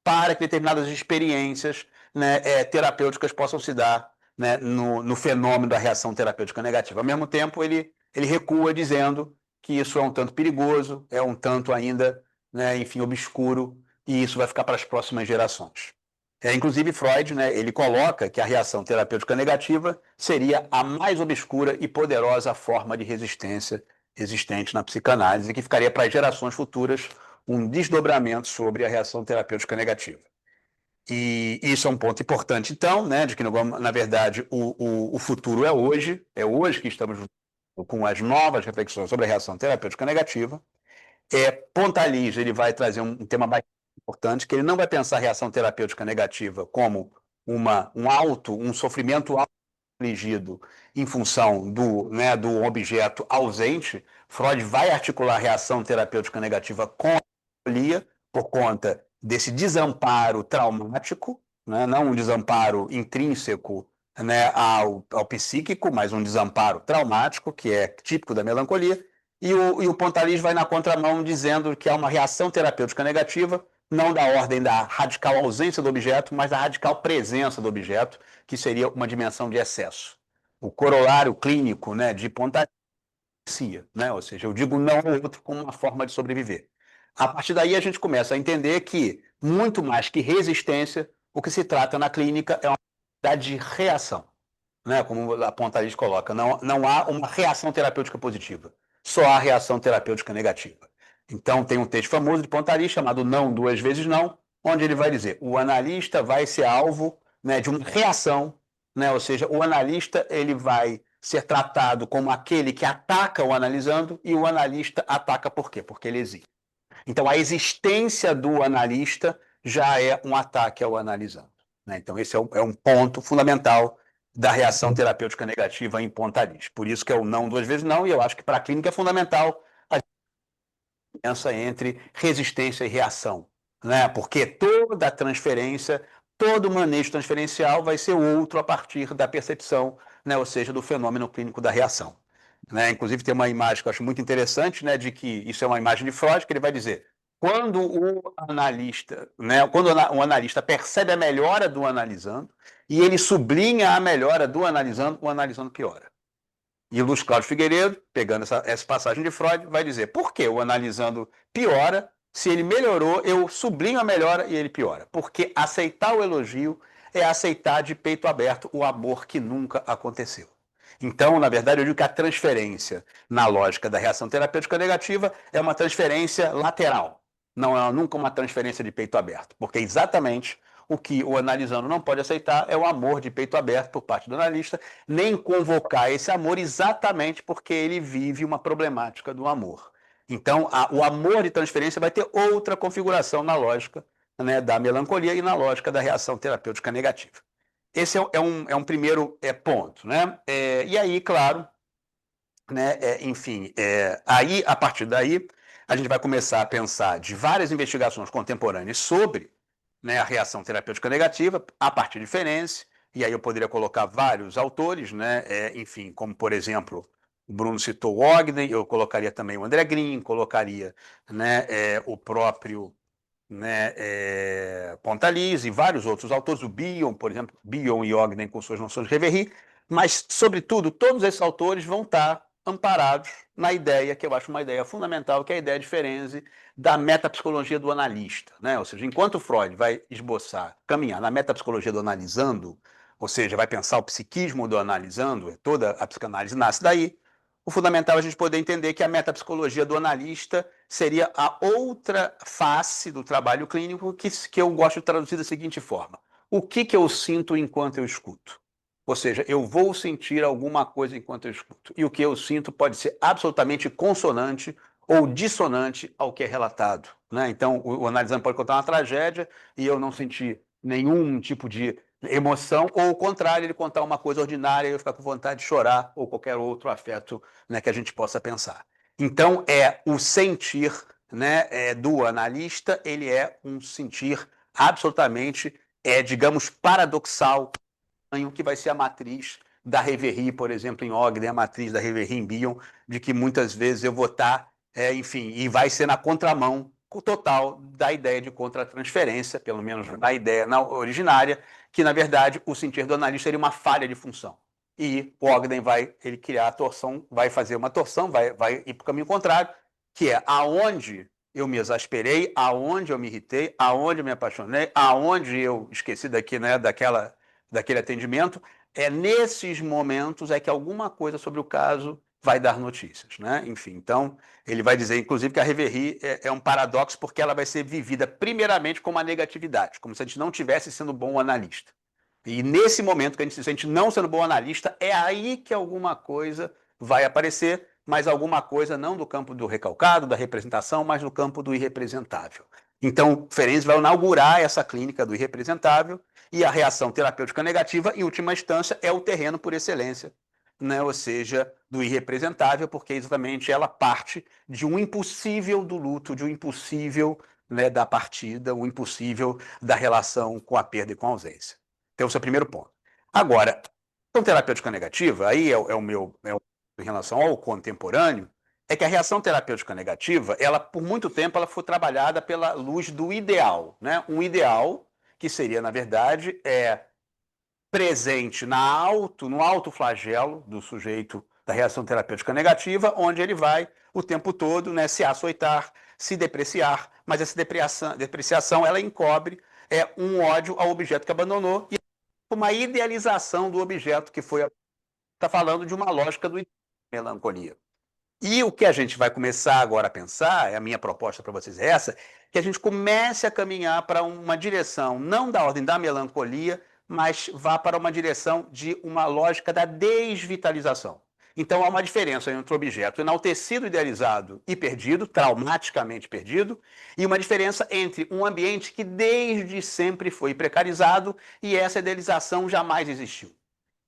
para que determinadas experiências, né, terapêuticas possam se dar, né, no fenômeno da reação terapêutica negativa. Ao mesmo tempo, ele recua dizendo que isso é um tanto perigoso, é um tanto ainda, né, enfim, obscuro, e isso vai ficar para as próximas gerações. Inclusive, Freud, né, ele coloca que a reação terapêutica negativa seria a mais obscura e poderosa forma de resistência existente na psicanálise, que ficaria para as gerações futuras um desdobramento sobre a reação terapêutica negativa. E isso é um ponto importante, então, né, de que, na verdade, o futuro é hoje que estamos com as novas reflexões sobre a reação terapêutica negativa. Pontalis, ele vai trazer um tema bastante importante, que ele não vai pensar a reação terapêutica negativa como um sofrimento infligido em função né, do objeto ausente. Freud vai articular a reação terapêutica negativa com a melancolia por conta desse desamparo traumático, né, não um desamparo intrínseco, né, ao psíquico, mas um desamparo traumático, que é típico da melancolia. E o Pontalis vai na contramão dizendo que há uma reação terapêutica negativa, não da ordem da radical ausência do objeto, mas da radical presença do objeto, que seria uma dimensão de excesso. O corolário clínico, né, de Pontalis, né, ou seja, eu digo não ao outro como uma forma de sobreviver. A partir daí a gente começa a entender que, muito mais que resistência, o que se trata na clínica é uma necessidade de reação, né, como a Pontalis coloca. Não há uma reação terapêutica positiva, só há reação terapêutica negativa. Então, tem um texto famoso de Pontalis chamado Não, Duas Vezes Não, onde ele vai dizer: o analista vai ser alvo, né, de uma reação, né? Ou seja, o analista ele vai ser tratado como aquele que ataca o analisando, e o analista ataca por quê? Porque ele existe. Então, a existência do analista já é um ataque ao analisando, né? Então, esse é um ponto fundamental da reação terapêutica negativa em Pontalis. Por isso que é o não duas vezes não, e eu acho que para a clínica é fundamental a diferença entre resistência e reação, né? Porque toda transferência, todo manejo transferencial vai ser outro a partir da percepção, né? Ou seja, do fenômeno clínico da reação. Né? Inclusive, tem uma imagem que eu acho muito interessante, né, de que isso é uma imagem de Freud, que ele vai dizer: quando o analista, né, quando o analista percebe a melhora do analisando e ele sublinha a melhora do analisando, o analisando piora. E o Luiz Cláudio Figueiredo, pegando essa passagem de Freud, vai dizer: por que o analisando piora? Se ele melhorou, eu sublinho a melhora e ele piora. Porque aceitar o elogio é aceitar de peito aberto o amor que nunca aconteceu. Então, na verdade, eu digo que a transferência na lógica da reação terapêutica negativa é uma transferência lateral, não é nunca uma transferência de peito aberto, porque exatamente o que o analisando não pode aceitar é o amor de peito aberto por parte do analista, nem convocar esse amor exatamente porque ele vive uma problemática do amor. Então, o amor de transferência vai ter outra configuração na lógica, né, da melancolia e na lógica da reação terapêutica negativa. Esse é um primeiro ponto, né? E aí, claro, né, enfim, aí, a partir daí, a gente vai começar a pensar de várias investigações contemporâneas sobre, né, a reação terapêutica negativa, a partir de Ferenczi, e aí eu poderia colocar vários autores, né, enfim, como, por exemplo, o Bruno citou o Ogden, eu colocaria também o André Green, colocaria, né, o próprio, né, Pontalis e vários outros autores, o Bion, por exemplo, Bion e Ogden com suas noções de Reverie, mas, sobretudo, todos esses autores vão estar amparados na ideia, que eu acho uma ideia fundamental, que é a ideia de Ferenczi da metapsicologia do analista, né? Ou seja, enquanto Freud vai esboçar, caminhar na metapsicologia do analisando, ou seja, vai pensar o psiquismo do analisando, toda a psicanálise nasce daí, o fundamental é a gente poder entender que a metapsicologia do analista seria a outra face do trabalho clínico que eu gosto de traduzir da seguinte forma: o que eu sinto enquanto eu escuto? Ou seja, eu vou sentir alguma coisa enquanto eu escuto. E o que eu sinto pode ser absolutamente consonante ou dissonante ao que é relatado, né? Então, o analisando pode contar uma tragédia e eu não sentir nenhum tipo de emoção, ou o contrário, ele contar uma coisa ordinária e eu ficar com vontade de chorar, ou qualquer outro afeto, né, que a gente possa pensar. Então, o sentir, né, do analista, ele é um sentir absolutamente, digamos, paradoxal, que vai ser a matriz da Reverie, por exemplo, em Ogden, a matriz da Reverie em Bion, de que muitas vezes eu vou estar, enfim, e vai ser na contramão total da ideia de contratransferência, pelo menos da ideia originária, que, na verdade, o sentir do analista seria uma falha de função. E o Ogden vai criar a torção, vai fazer uma torção, vai ir para o caminho contrário, que é aonde eu me exasperei, aonde eu me irritei, aonde eu me apaixonei, aonde eu esqueci daqui, né, daquele atendimento, nesses momentos que alguma coisa sobre o caso vai dar notícias, né? Enfim, então, ele vai dizer, inclusive, que a Reverie é um paradoxo porque ela vai ser vivida primeiramente como uma negatividade, como se a gente não estivesse sendo bom analista. E nesse momento que a gente se sente não sendo bom analista, é aí que alguma coisa vai aparecer, mas alguma coisa não do campo do recalcado, da representação, mas no campo do irrepresentável. Então, Ferenczi vai inaugurar essa clínica do irrepresentável, e a reação terapêutica negativa, em última instância, é o terreno por excelência, né? Ou seja, do irrepresentável, porque exatamente ela parte de um impossível do luto, de um impossível, né, da partida, o impossível da relação com a perda e com a ausência. Então, esse é o primeiro ponto. Agora, a reação terapêutica negativa, aí em relação ao contemporâneo, é que a reação terapêutica negativa, ela, por muito tempo, ela foi trabalhada pela luz do ideal, né? Um ideal que seria, na verdade, presente no alto flagelo do sujeito da reação terapêutica negativa, onde ele vai o tempo todo, né, se açoitar, se depreciar, mas essa depreciação ela encobre um ódio ao objeto que abandonou e uma idealização do objeto que foi. Está falando de uma lógica do melancolia. E o que a gente vai começar agora a pensar, a minha proposta para vocês é essa, que a gente comece a caminhar para uma direção não da ordem da melancolia, mas vá para uma direção de uma lógica da desvitalização. Então, há uma diferença entre um objeto enaltecido, idealizado e perdido, traumaticamente perdido, e uma diferença entre um ambiente que desde sempre foi precarizado e essa idealização jamais existiu.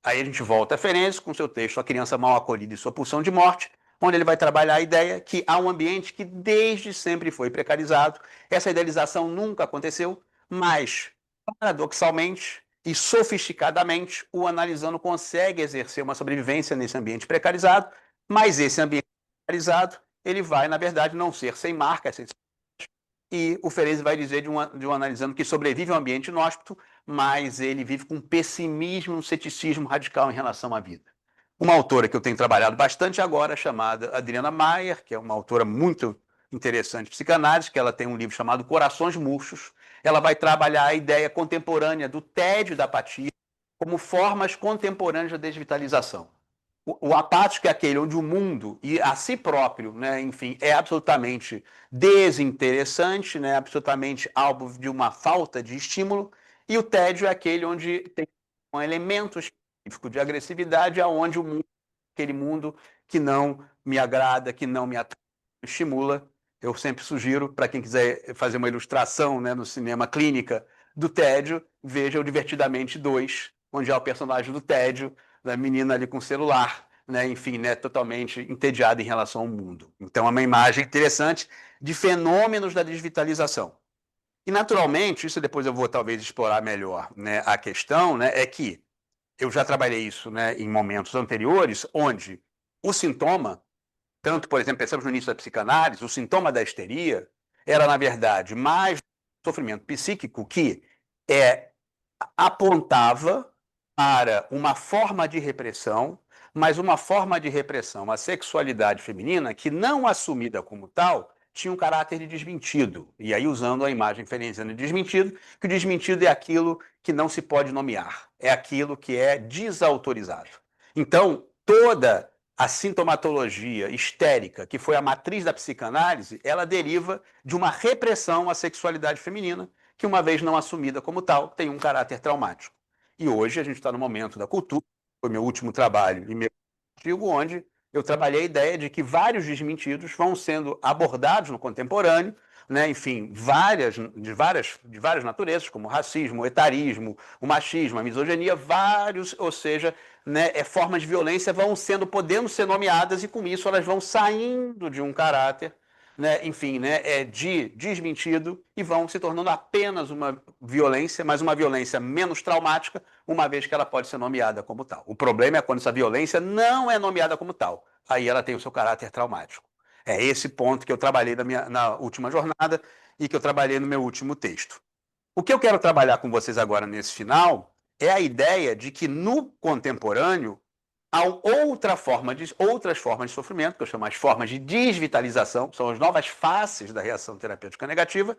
Aí a gente volta a Ferenczi com seu texto A Criança Mal Acolhida e Sua Pulsão de Morte, onde ele vai trabalhar a ideia que há um ambiente que desde sempre foi precarizado, essa idealização nunca aconteceu, mas, paradoxalmente e sofisticadamente, o analisando consegue exercer uma sobrevivência nesse ambiente precarizado, mas esse ambiente precarizado, ele vai, na verdade, não ser sem marca, e o Ferenczi vai dizer de um analisando que sobrevive a um ambiente inóspito, mas ele vive com pessimismo, um ceticismo radical em relação à vida. Uma autora que eu tenho trabalhado bastante agora, chamada Adriana Maier, que é uma autora muito interessante de psicanálise, que ela tem um livro chamado Corações Murchos. Ela vai trabalhar a ideia contemporânea do tédio e da apatia como formas contemporâneas da desvitalização. O apático é aquele onde o mundo e a si próprio, né, enfim, é absolutamente desinteressante, né, absolutamente alvo de uma falta de estímulo, e o tédio é aquele onde tem um elemento específico de agressividade, aonde o mundo, aquele mundo que não me agrada, que não me estimula. Eu sempre sugiro, para quem quiser fazer uma ilustração, né, no cinema clínica do tédio, veja o Divertidamente 2, onde há o personagem do tédio, da menina ali com o celular, né, enfim, né, totalmente entediada em relação ao mundo. Então, é uma imagem interessante de fenômenos da desvitalização. E, naturalmente, isso depois eu vou talvez explorar melhor, né, a questão, né, é que eu já trabalhei isso, né, em momentos anteriores, onde o sintoma, tanto, por exemplo, pensamos no início da psicanálise, o sintoma da histeria era, na verdade, mais sofrimento psíquico que apontava para uma forma de repressão, mas uma forma de repressão à sexualidade feminina que, não assumida como tal, tinha um caráter de desmentido. E aí, usando a imagem ferenziana de desmentido, que o desmentido é aquilo que não se pode nomear, é aquilo que é desautorizado. Então, toda a sintomatologia histérica, que foi a matriz da psicanálise, ela deriva de uma repressão à sexualidade feminina, que, uma vez não assumida como tal, tem um caráter traumático. E hoje a gente está no momento da cultura, foi meu último trabalho e meu artigo, onde eu trabalhei a ideia de que vários desmentidos vão sendo abordados no contemporâneo, né? Enfim, de várias naturezas, como o racismo, o etarismo, o machismo, a misoginia, vários, ou seja, né, formas de violência vão podendo ser nomeadas, e com isso elas vão saindo de um caráter, né, enfim, né, de desmentido, e vão se tornando apenas uma violência, mas uma violência menos traumática, uma vez que ela pode ser nomeada como tal. O problema é quando essa violência não é nomeada como tal. Aí ela tem o seu caráter traumático. É esse ponto que eu trabalhei na última jornada e que eu trabalhei no meu último texto. O que eu quero trabalhar com vocês agora nesse final é a ideia de que no contemporâneo há outras formas de sofrimento, que eu chamo as formas de desvitalização, são as novas faces da reação terapêutica negativa,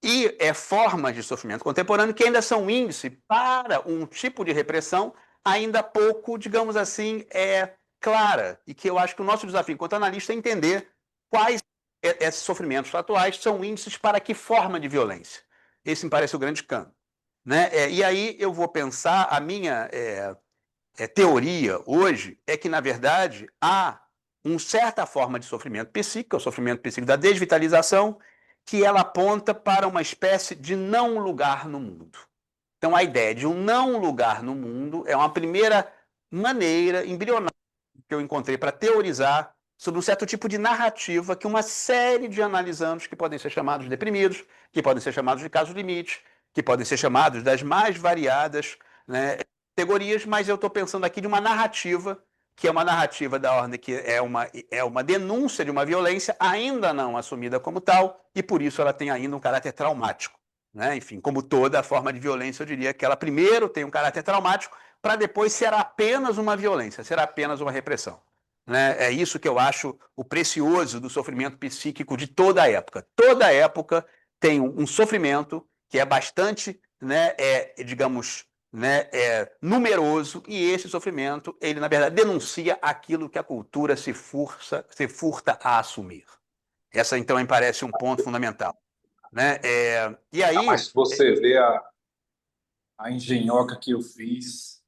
e formas de sofrimento contemporâneo que ainda são índice para um tipo de repressão ainda pouco, digamos assim, clara, e que eu acho que o nosso desafio enquanto analista é entender quais esses sofrimentos atuais são índices para que forma de violência. Esse me parece o grande campo, né? E aí eu vou pensar, a minha teoria hoje é que, na verdade, há uma certa forma de sofrimento psíquico, o sofrimento psíquico da desvitalização, que ela aponta para uma espécie de não lugar no mundo. Então, a ideia de um não lugar no mundo é uma primeira maneira embrionária que eu encontrei para teorizar sobre um certo tipo de narrativa que uma série de analisandos, que podem ser chamados de deprimidos, que podem ser chamados de casos limite, que podem ser chamados das mais variadas, né, categorias, mas eu estou pensando aqui de uma narrativa, que é uma narrativa da ordem que é uma denúncia de uma violência ainda não assumida como tal, e por isso ela tem ainda um caráter traumático, né? Enfim, como toda forma de violência, eu diria que ela primeiro tem um caráter traumático, para depois ser apenas uma violência, ser apenas uma repressão, né? É isso que eu acho o precioso do sofrimento psíquico de toda a época. Toda época tem um sofrimento que é bastante, né, digamos, né, numeroso, e esse sofrimento, ele, na verdade, denuncia aquilo que a cultura se furta a assumir. Essa, então, me parece um ponto fundamental, né? E aí... Mas você vê a engenhoca que eu fiz.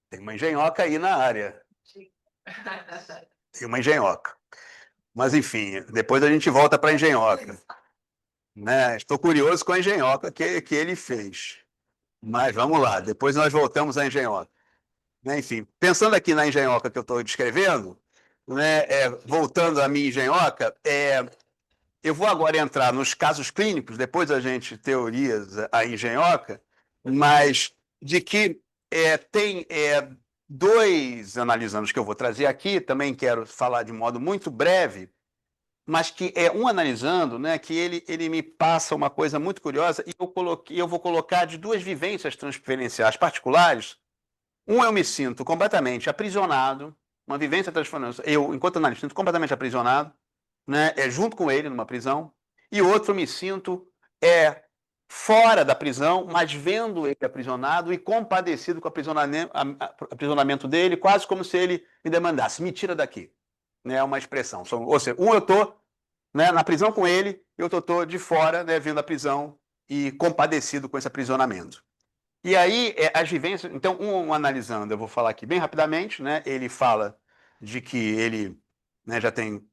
Tem uma engenhoca aí na área. Tem uma engenhoca. Mas, enfim, depois a gente volta para a engenhoca. Né? Estou curioso com a engenhoca que ele fez. Mas vamos lá, depois nós voltamos à engenhoca. Né? Enfim, pensando aqui na engenhoca que eu estou descrevendo, né, voltando à minha engenhoca, eu vou agora entrar nos casos clínicos, depois a gente teoriza a engenhoca, mas de que tem dois analisandos que eu vou trazer aqui, também quero falar de modo muito breve, mas que é um analisando, né, que ele me passa uma coisa muito curiosa, e eu vou colocar de duas vivências transferenciais particulares. Eu me sinto completamente aprisionado, uma vivência transferencial, eu, enquanto analista, sinto completamente aprisionado, né, junto com ele numa prisão, e outro me sinto fora da prisão, mas vendo ele aprisionado e compadecido com o aprisionamento dele, quase como se ele me demandasse, me tira daqui. Né, uma expressão. Ou seja, eu estou, né, na prisão com ele, eu estou de fora, né, vendo a prisão e compadecido com esse aprisionamento. E aí, as vivências... Então, analisando, eu vou falar aqui bem rapidamente, né, ele fala de que ele, né, já tem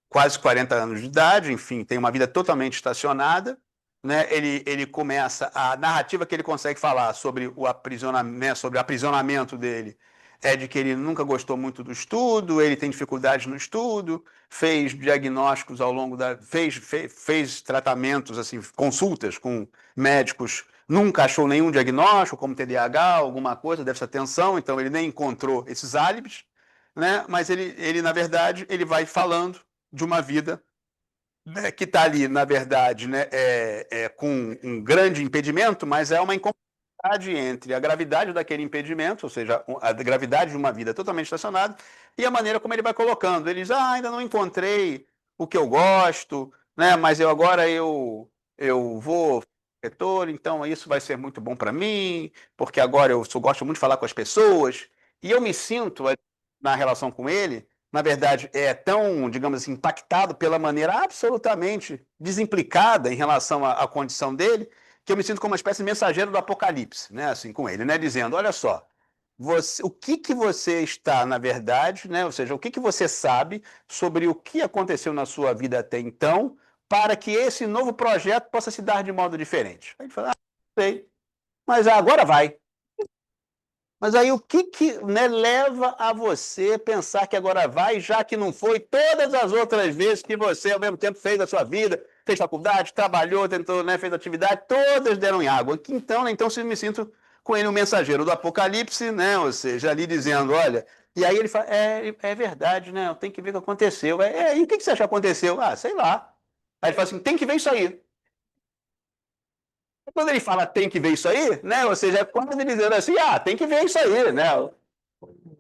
quase 40 anos de idade, enfim, tem uma vida totalmente estacionada, né, ele começa, a narrativa que ele consegue falar sobre o aprisionamento dele de que ele nunca gostou muito do estudo, ele tem dificuldades no estudo, fez diagnósticos ao longo da... fez tratamentos, assim, consultas com médicos, nunca achou nenhum diagnóstico, como TDAH, alguma coisa, déficit de atenção, então ele nem encontrou esses álibis, né? Mas ele, na verdade, ele vai falando de uma vida, né, que está ali, na verdade, né, com um grande impedimento, mas é uma incompatibilidade entre a gravidade daquele impedimento, ou seja, a gravidade de uma vida totalmente estacionada, e a maneira como ele vai colocando. Ele diz, ainda não encontrei o que eu gosto, né, mas agora eu vou reitor, então isso vai ser muito bom para mim, porque agora eu gosto muito de falar com as pessoas, e eu me sinto, na relação com ele, na verdade, tão, digamos assim, impactado pela maneira absolutamente desimplicada em relação à condição dele, que eu me sinto como uma espécie de mensageiro do apocalipse, né, assim, com ele, né, dizendo, olha só, o que você está, na verdade, né, ou seja, o que você sabe sobre o que aconteceu na sua vida até então, para que esse novo projeto possa se dar de modo diferente. Aí ele fala, não sei, mas agora vai. Mas aí o que né, leva a você pensar que agora vai, já que não foi todas as outras vezes que você, ao mesmo tempo, fez a sua vida, fez faculdade, trabalhou, tentou, né, fez atividade, todas deram em água. Então eu me sinto com ele um mensageiro do apocalipse, né, ou seja, ali dizendo, olha... E aí ele fala, é verdade, né, eu tenho que ver o que aconteceu. E o que você acha que aconteceu? Ah, sei lá. Aí ele fala assim, tem que ver isso aí. Quando ele fala tem que ver isso aí, né? Ou seja, é quase ele dizendo assim, tem que ver isso aí, né? O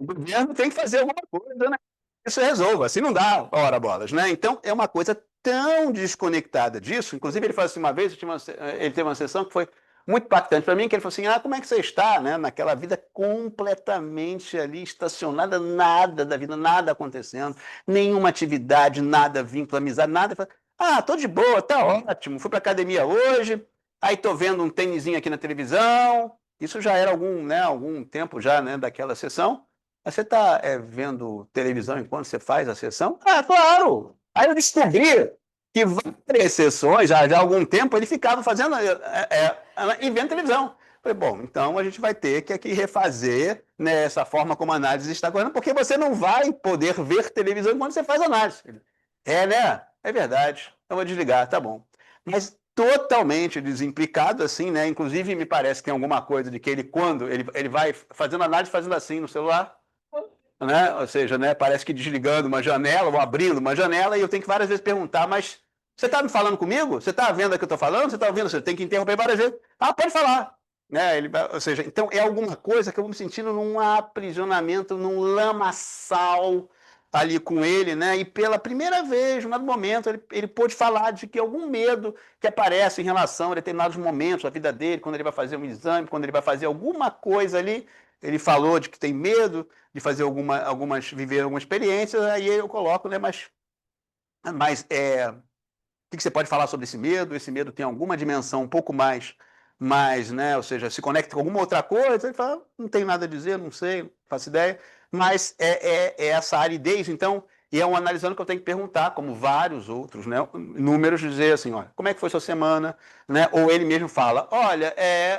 governo tem que fazer alguma coisa, né? Isso resolva, assim não dá, ora bolas, né? Então é uma coisa tão desconectada disso. Inclusive ele falou assim uma vez, ele teve uma sessão que foi muito impactante para mim, que ele falou assim, como é que você está, né? Naquela vida completamente ali estacionada, nada da vida, nada acontecendo, nenhuma atividade, nada vínculo, amizade, nada. Ele falou, tô de boa, tá ótimo, fui para academia hoje, aí tô vendo um tênisinho aqui na televisão. Isso já era algum tempo já, né, daquela sessão. Mas você está vendo televisão enquanto você faz a sessão? Claro! Aí eu descobri que várias sessões, já há algum tempo, ele ficava fazendo e vendo televisão. Falei, bom, então a gente vai ter que aqui refazer, né, essa forma como a análise está correndo, porque você não vai poder ver televisão enquanto você faz análise. Né? É verdade. Então vou desligar, tá bom. Mas totalmente desimplicado, assim, né? Inclusive, me parece que tem alguma coisa de que ele, quando ele vai fazendo análise, fazendo assim no celular, né? Ou seja, né, parece que desligando uma janela ou abrindo uma janela, e eu tenho que várias vezes perguntar, mas você está me falando comigo? Você está vendo o que eu estou falando? Você está ouvindo? Você tem que interromper várias vezes. Pode falar. Né? Ou seja, então é alguma coisa que eu vou me sentindo num aprisionamento, num lamaçal ali com ele, né? E pela primeira vez, num momento, ele pôde falar de que algum medo que aparece em relação a determinados momentos da vida dele, quando ele vai fazer um exame, quando ele vai fazer alguma coisa ali, ele falou de que tem medo de fazer viver alguma experiência, aí eu coloco, né? Mas que você pode falar sobre esse medo? Esse medo tem alguma dimensão um pouco mais, né? Ou seja, se conecta com alguma outra coisa? Ele fala, não tenho nada a dizer, não sei, não faço ideia. Mas é essa aridez, então, e é um analisando que eu tenho que perguntar, como vários outros, né? Números, dizer assim, olha, como é que foi sua semana? Né? Ou ele mesmo fala, olha,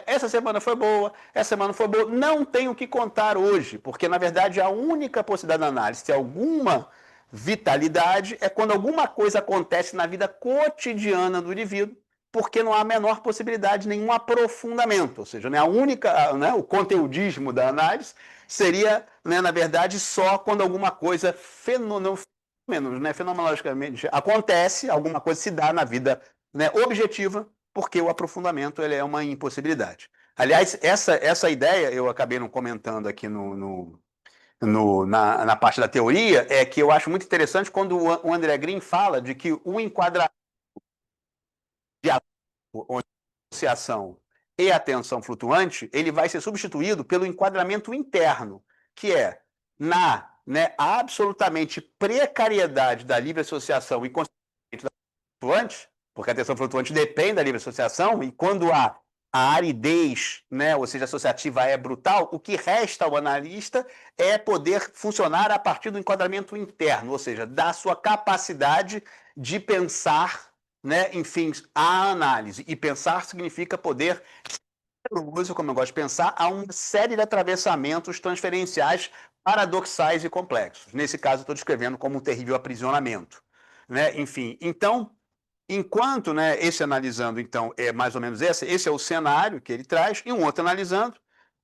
essa semana foi boa, essa semana foi boa, não tenho o que contar hoje, porque, na verdade, a única possibilidade da análise, se alguma vitalidade, é quando alguma coisa acontece na vida cotidiana do indivíduo, porque não há a menor possibilidade de nenhum aprofundamento, ou seja, né, a única, né, o conteudismo da análise seria, né, na verdade, só quando alguma coisa fenomenologicamente acontece, alguma coisa se dá na vida, né, objetiva, porque o aprofundamento ele é uma impossibilidade. Aliás, essa ideia eu acabei não comentando aqui na parte da teoria, é que eu acho muito interessante quando o André Green fala de que o enquadramento de associação e atenção flutuante, ele vai ser substituído pelo enquadramento interno, que é na, né, absolutamente precariedade da livre associação e consequentemente da flutuante, porque a atenção flutuante depende da livre associação, e quando há a aridez, né, ou seja, associativa é brutal, o que resta ao analista é poder funcionar a partir do enquadramento interno, ou seja, da sua capacidade de pensar, né, enfim, a análise. E pensar significa poder, como eu gosto de pensar, a uma série de atravessamentos transferenciais paradoxais e complexos. Nesse caso, eu estou descrevendo como um terrível aprisionamento. Né? Enfim, então, enquanto, né, esse analisando, então, é mais ou menos esse é o cenário que ele traz, e um outro analisando,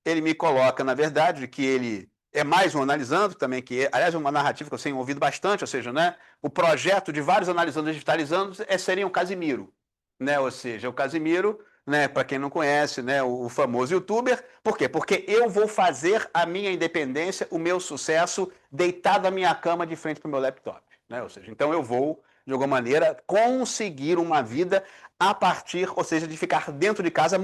ele me coloca, na verdade, que ele é mais um analisando também, que é, aliás, uma narrativa que eu tenho ouvido bastante, ou seja, né, o projeto de vários analisandos digitalizando seria o Casimiro, né, ou seja, o Casimiro, né, para quem não conhece, né, o famoso youtuber, por quê? Porque eu vou fazer a minha independência, o meu sucesso, deitado na minha cama de frente para o meu laptop, né, ou seja, então eu vou de alguma maneira, conseguir uma vida a partir, ou seja, de ficar dentro de casa,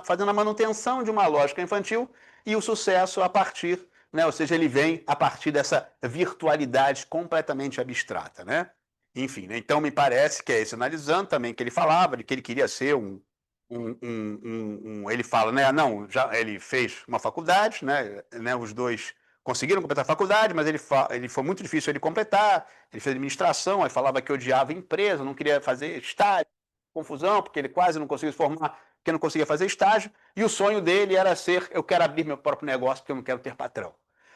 fazendo a manutenção de uma lógica infantil e o sucesso a partir, né? Ou seja, ele vem a partir dessa virtualidade completamente abstrata, né? Enfim, né? Então me parece que é esse analisando também que ele falava, de que ele queria ser ele fala, né? Não, já ele fez uma faculdade, né? Os dois conseguiram completar a faculdade, mas ele foi muito difícil ele completar. Ele fez administração, aí falava que odiava a empresa, não queria fazer estágio, confusão, porque ele quase não conseguia se formar, porque não conseguia fazer estágio. E o sonho dele era ser, eu quero abrir meu próprio negócio, porque eu não quero ter patrão.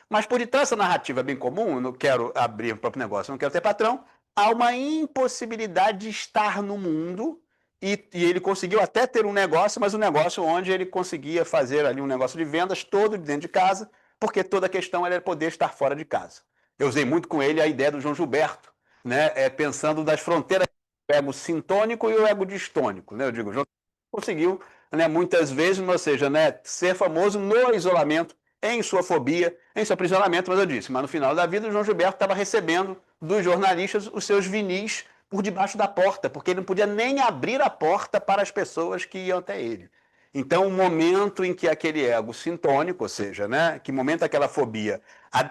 Mas por detrás dessa narrativa bem comum, eu não quero abrir meu próprio negócio, eu não quero ter patrão, há uma impossibilidade de estar no mundo. E ele conseguiu até ter um negócio, mas um negócio onde ele conseguia fazer ali um negócio de vendas todo dentro de casa, porque toda a questão era poder estar fora de casa. Eu usei muito com ele a ideia do João Gilberto, né, pensando das fronteiras do ego sintônico e o ego distônico. Né? Eu digo, o João conseguiu, né, muitas vezes, ou seja, né, ser famoso no isolamento, em sua fobia, em seu aprisionamento, mas eu disse, mas no final da vida o João Gilberto estava recebendo dos jornalistas os seus vinis por debaixo da porta, porque ele não podia nem abrir a porta para as pessoas que iam até ele. Então, o momento em que aquele ego sintônico, ou seja, né, que momento aquela fobia,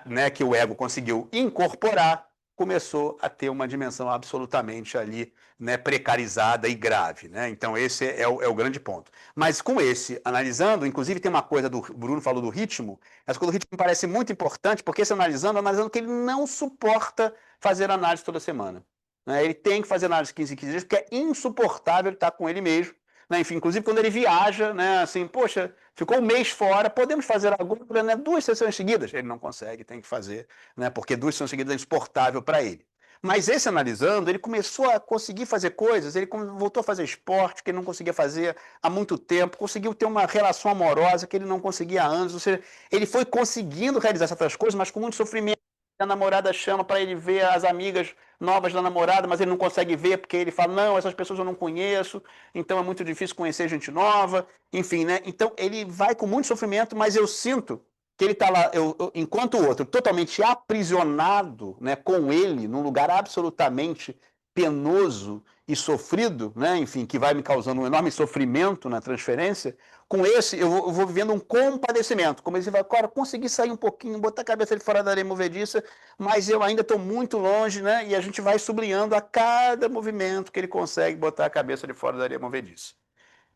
né, que o ego conseguiu incorporar, começou a ter uma dimensão absolutamente ali, né, precarizada e grave. Né? Então, esse é o grande ponto. Mas com esse, analisando, inclusive tem uma coisa do Bruno falou do ritmo, essa coisa do ritmo me parece muito importante, porque esse analisando que ele não suporta fazer análise toda semana. Né? Ele tem que fazer análise 15 em 15 dias, porque é insuportável estar com ele mesmo. Né? Enfim, inclusive quando ele viaja, né, assim, poxa, ficou um mês fora, podemos fazer agora, né, 2 sessões seguidas? Ele não consegue, tem que fazer, né, porque 2 sessões seguidas é insuportável para ele. Mas esse analisando, ele começou a conseguir fazer coisas, ele voltou a fazer esporte que ele não conseguia fazer há muito tempo, conseguiu ter uma relação amorosa que ele não conseguia há anos, ou seja, ele foi conseguindo realizar certas coisas, mas com muito sofrimento. A namorada chama para ele ver as amigas novas da namorada, mas ele não consegue ver porque ele fala, não, essas pessoas eu não conheço, então é muito difícil conhecer gente nova, enfim, né? Então ele vai com muito sofrimento, mas eu sinto que ele está lá, enquanto o outro totalmente aprisionado, né, com ele, num lugar absolutamente penoso e sofrido, né, enfim, que vai me causando um enorme sofrimento na transferência, com esse eu vou vivendo um compadecimento, como ele vai, cara, consegui sair um pouquinho, botar a cabeça de fora da areia movediça, mas eu ainda estou muito longe, né, e a gente vai sublinhando a cada movimento que ele consegue botar a cabeça de fora da areia movediça.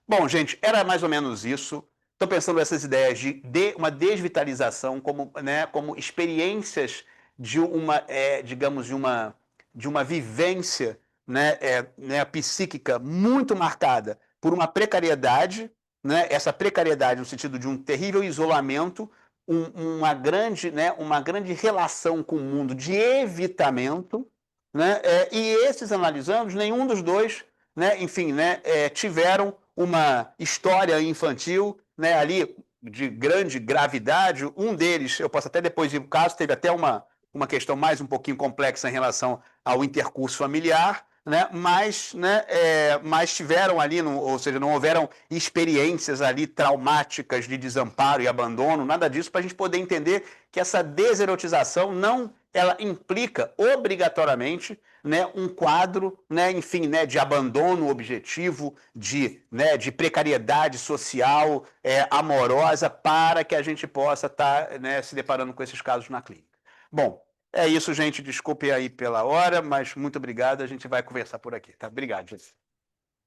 Bom, gente, era mais ou menos isso. Estou pensando nessas ideias de uma desvitalização como, né, como experiências de uma, digamos, de uma vivência, né, psíquica muito marcada por uma precariedade, né, essa precariedade no sentido de um terrível isolamento, uma grande relação com o mundo de evitamento, né, e esses analisandos, nenhum dos dois, né, enfim, né, tiveram uma história infantil, né, ali de grande gravidade. Um deles, eu posso até depois ir para o caso, teve até uma questão mais um pouquinho complexa em relação ao intercurso familiar, né, mas tiveram ali, ou seja, não houveram experiências ali traumáticas de desamparo e abandono, nada disso, para a gente poder entender que essa deserotização não, ela implica obrigatoriamente, né, um quadro, né, enfim, né, de abandono objetivo, de precariedade social, amorosa, para que a gente possa estar, né, se deparando com esses casos na clínica. Bom, é isso, gente. Desculpe aí pela hora, mas muito obrigado. A gente vai conversar por aqui, tá? Obrigado, gente.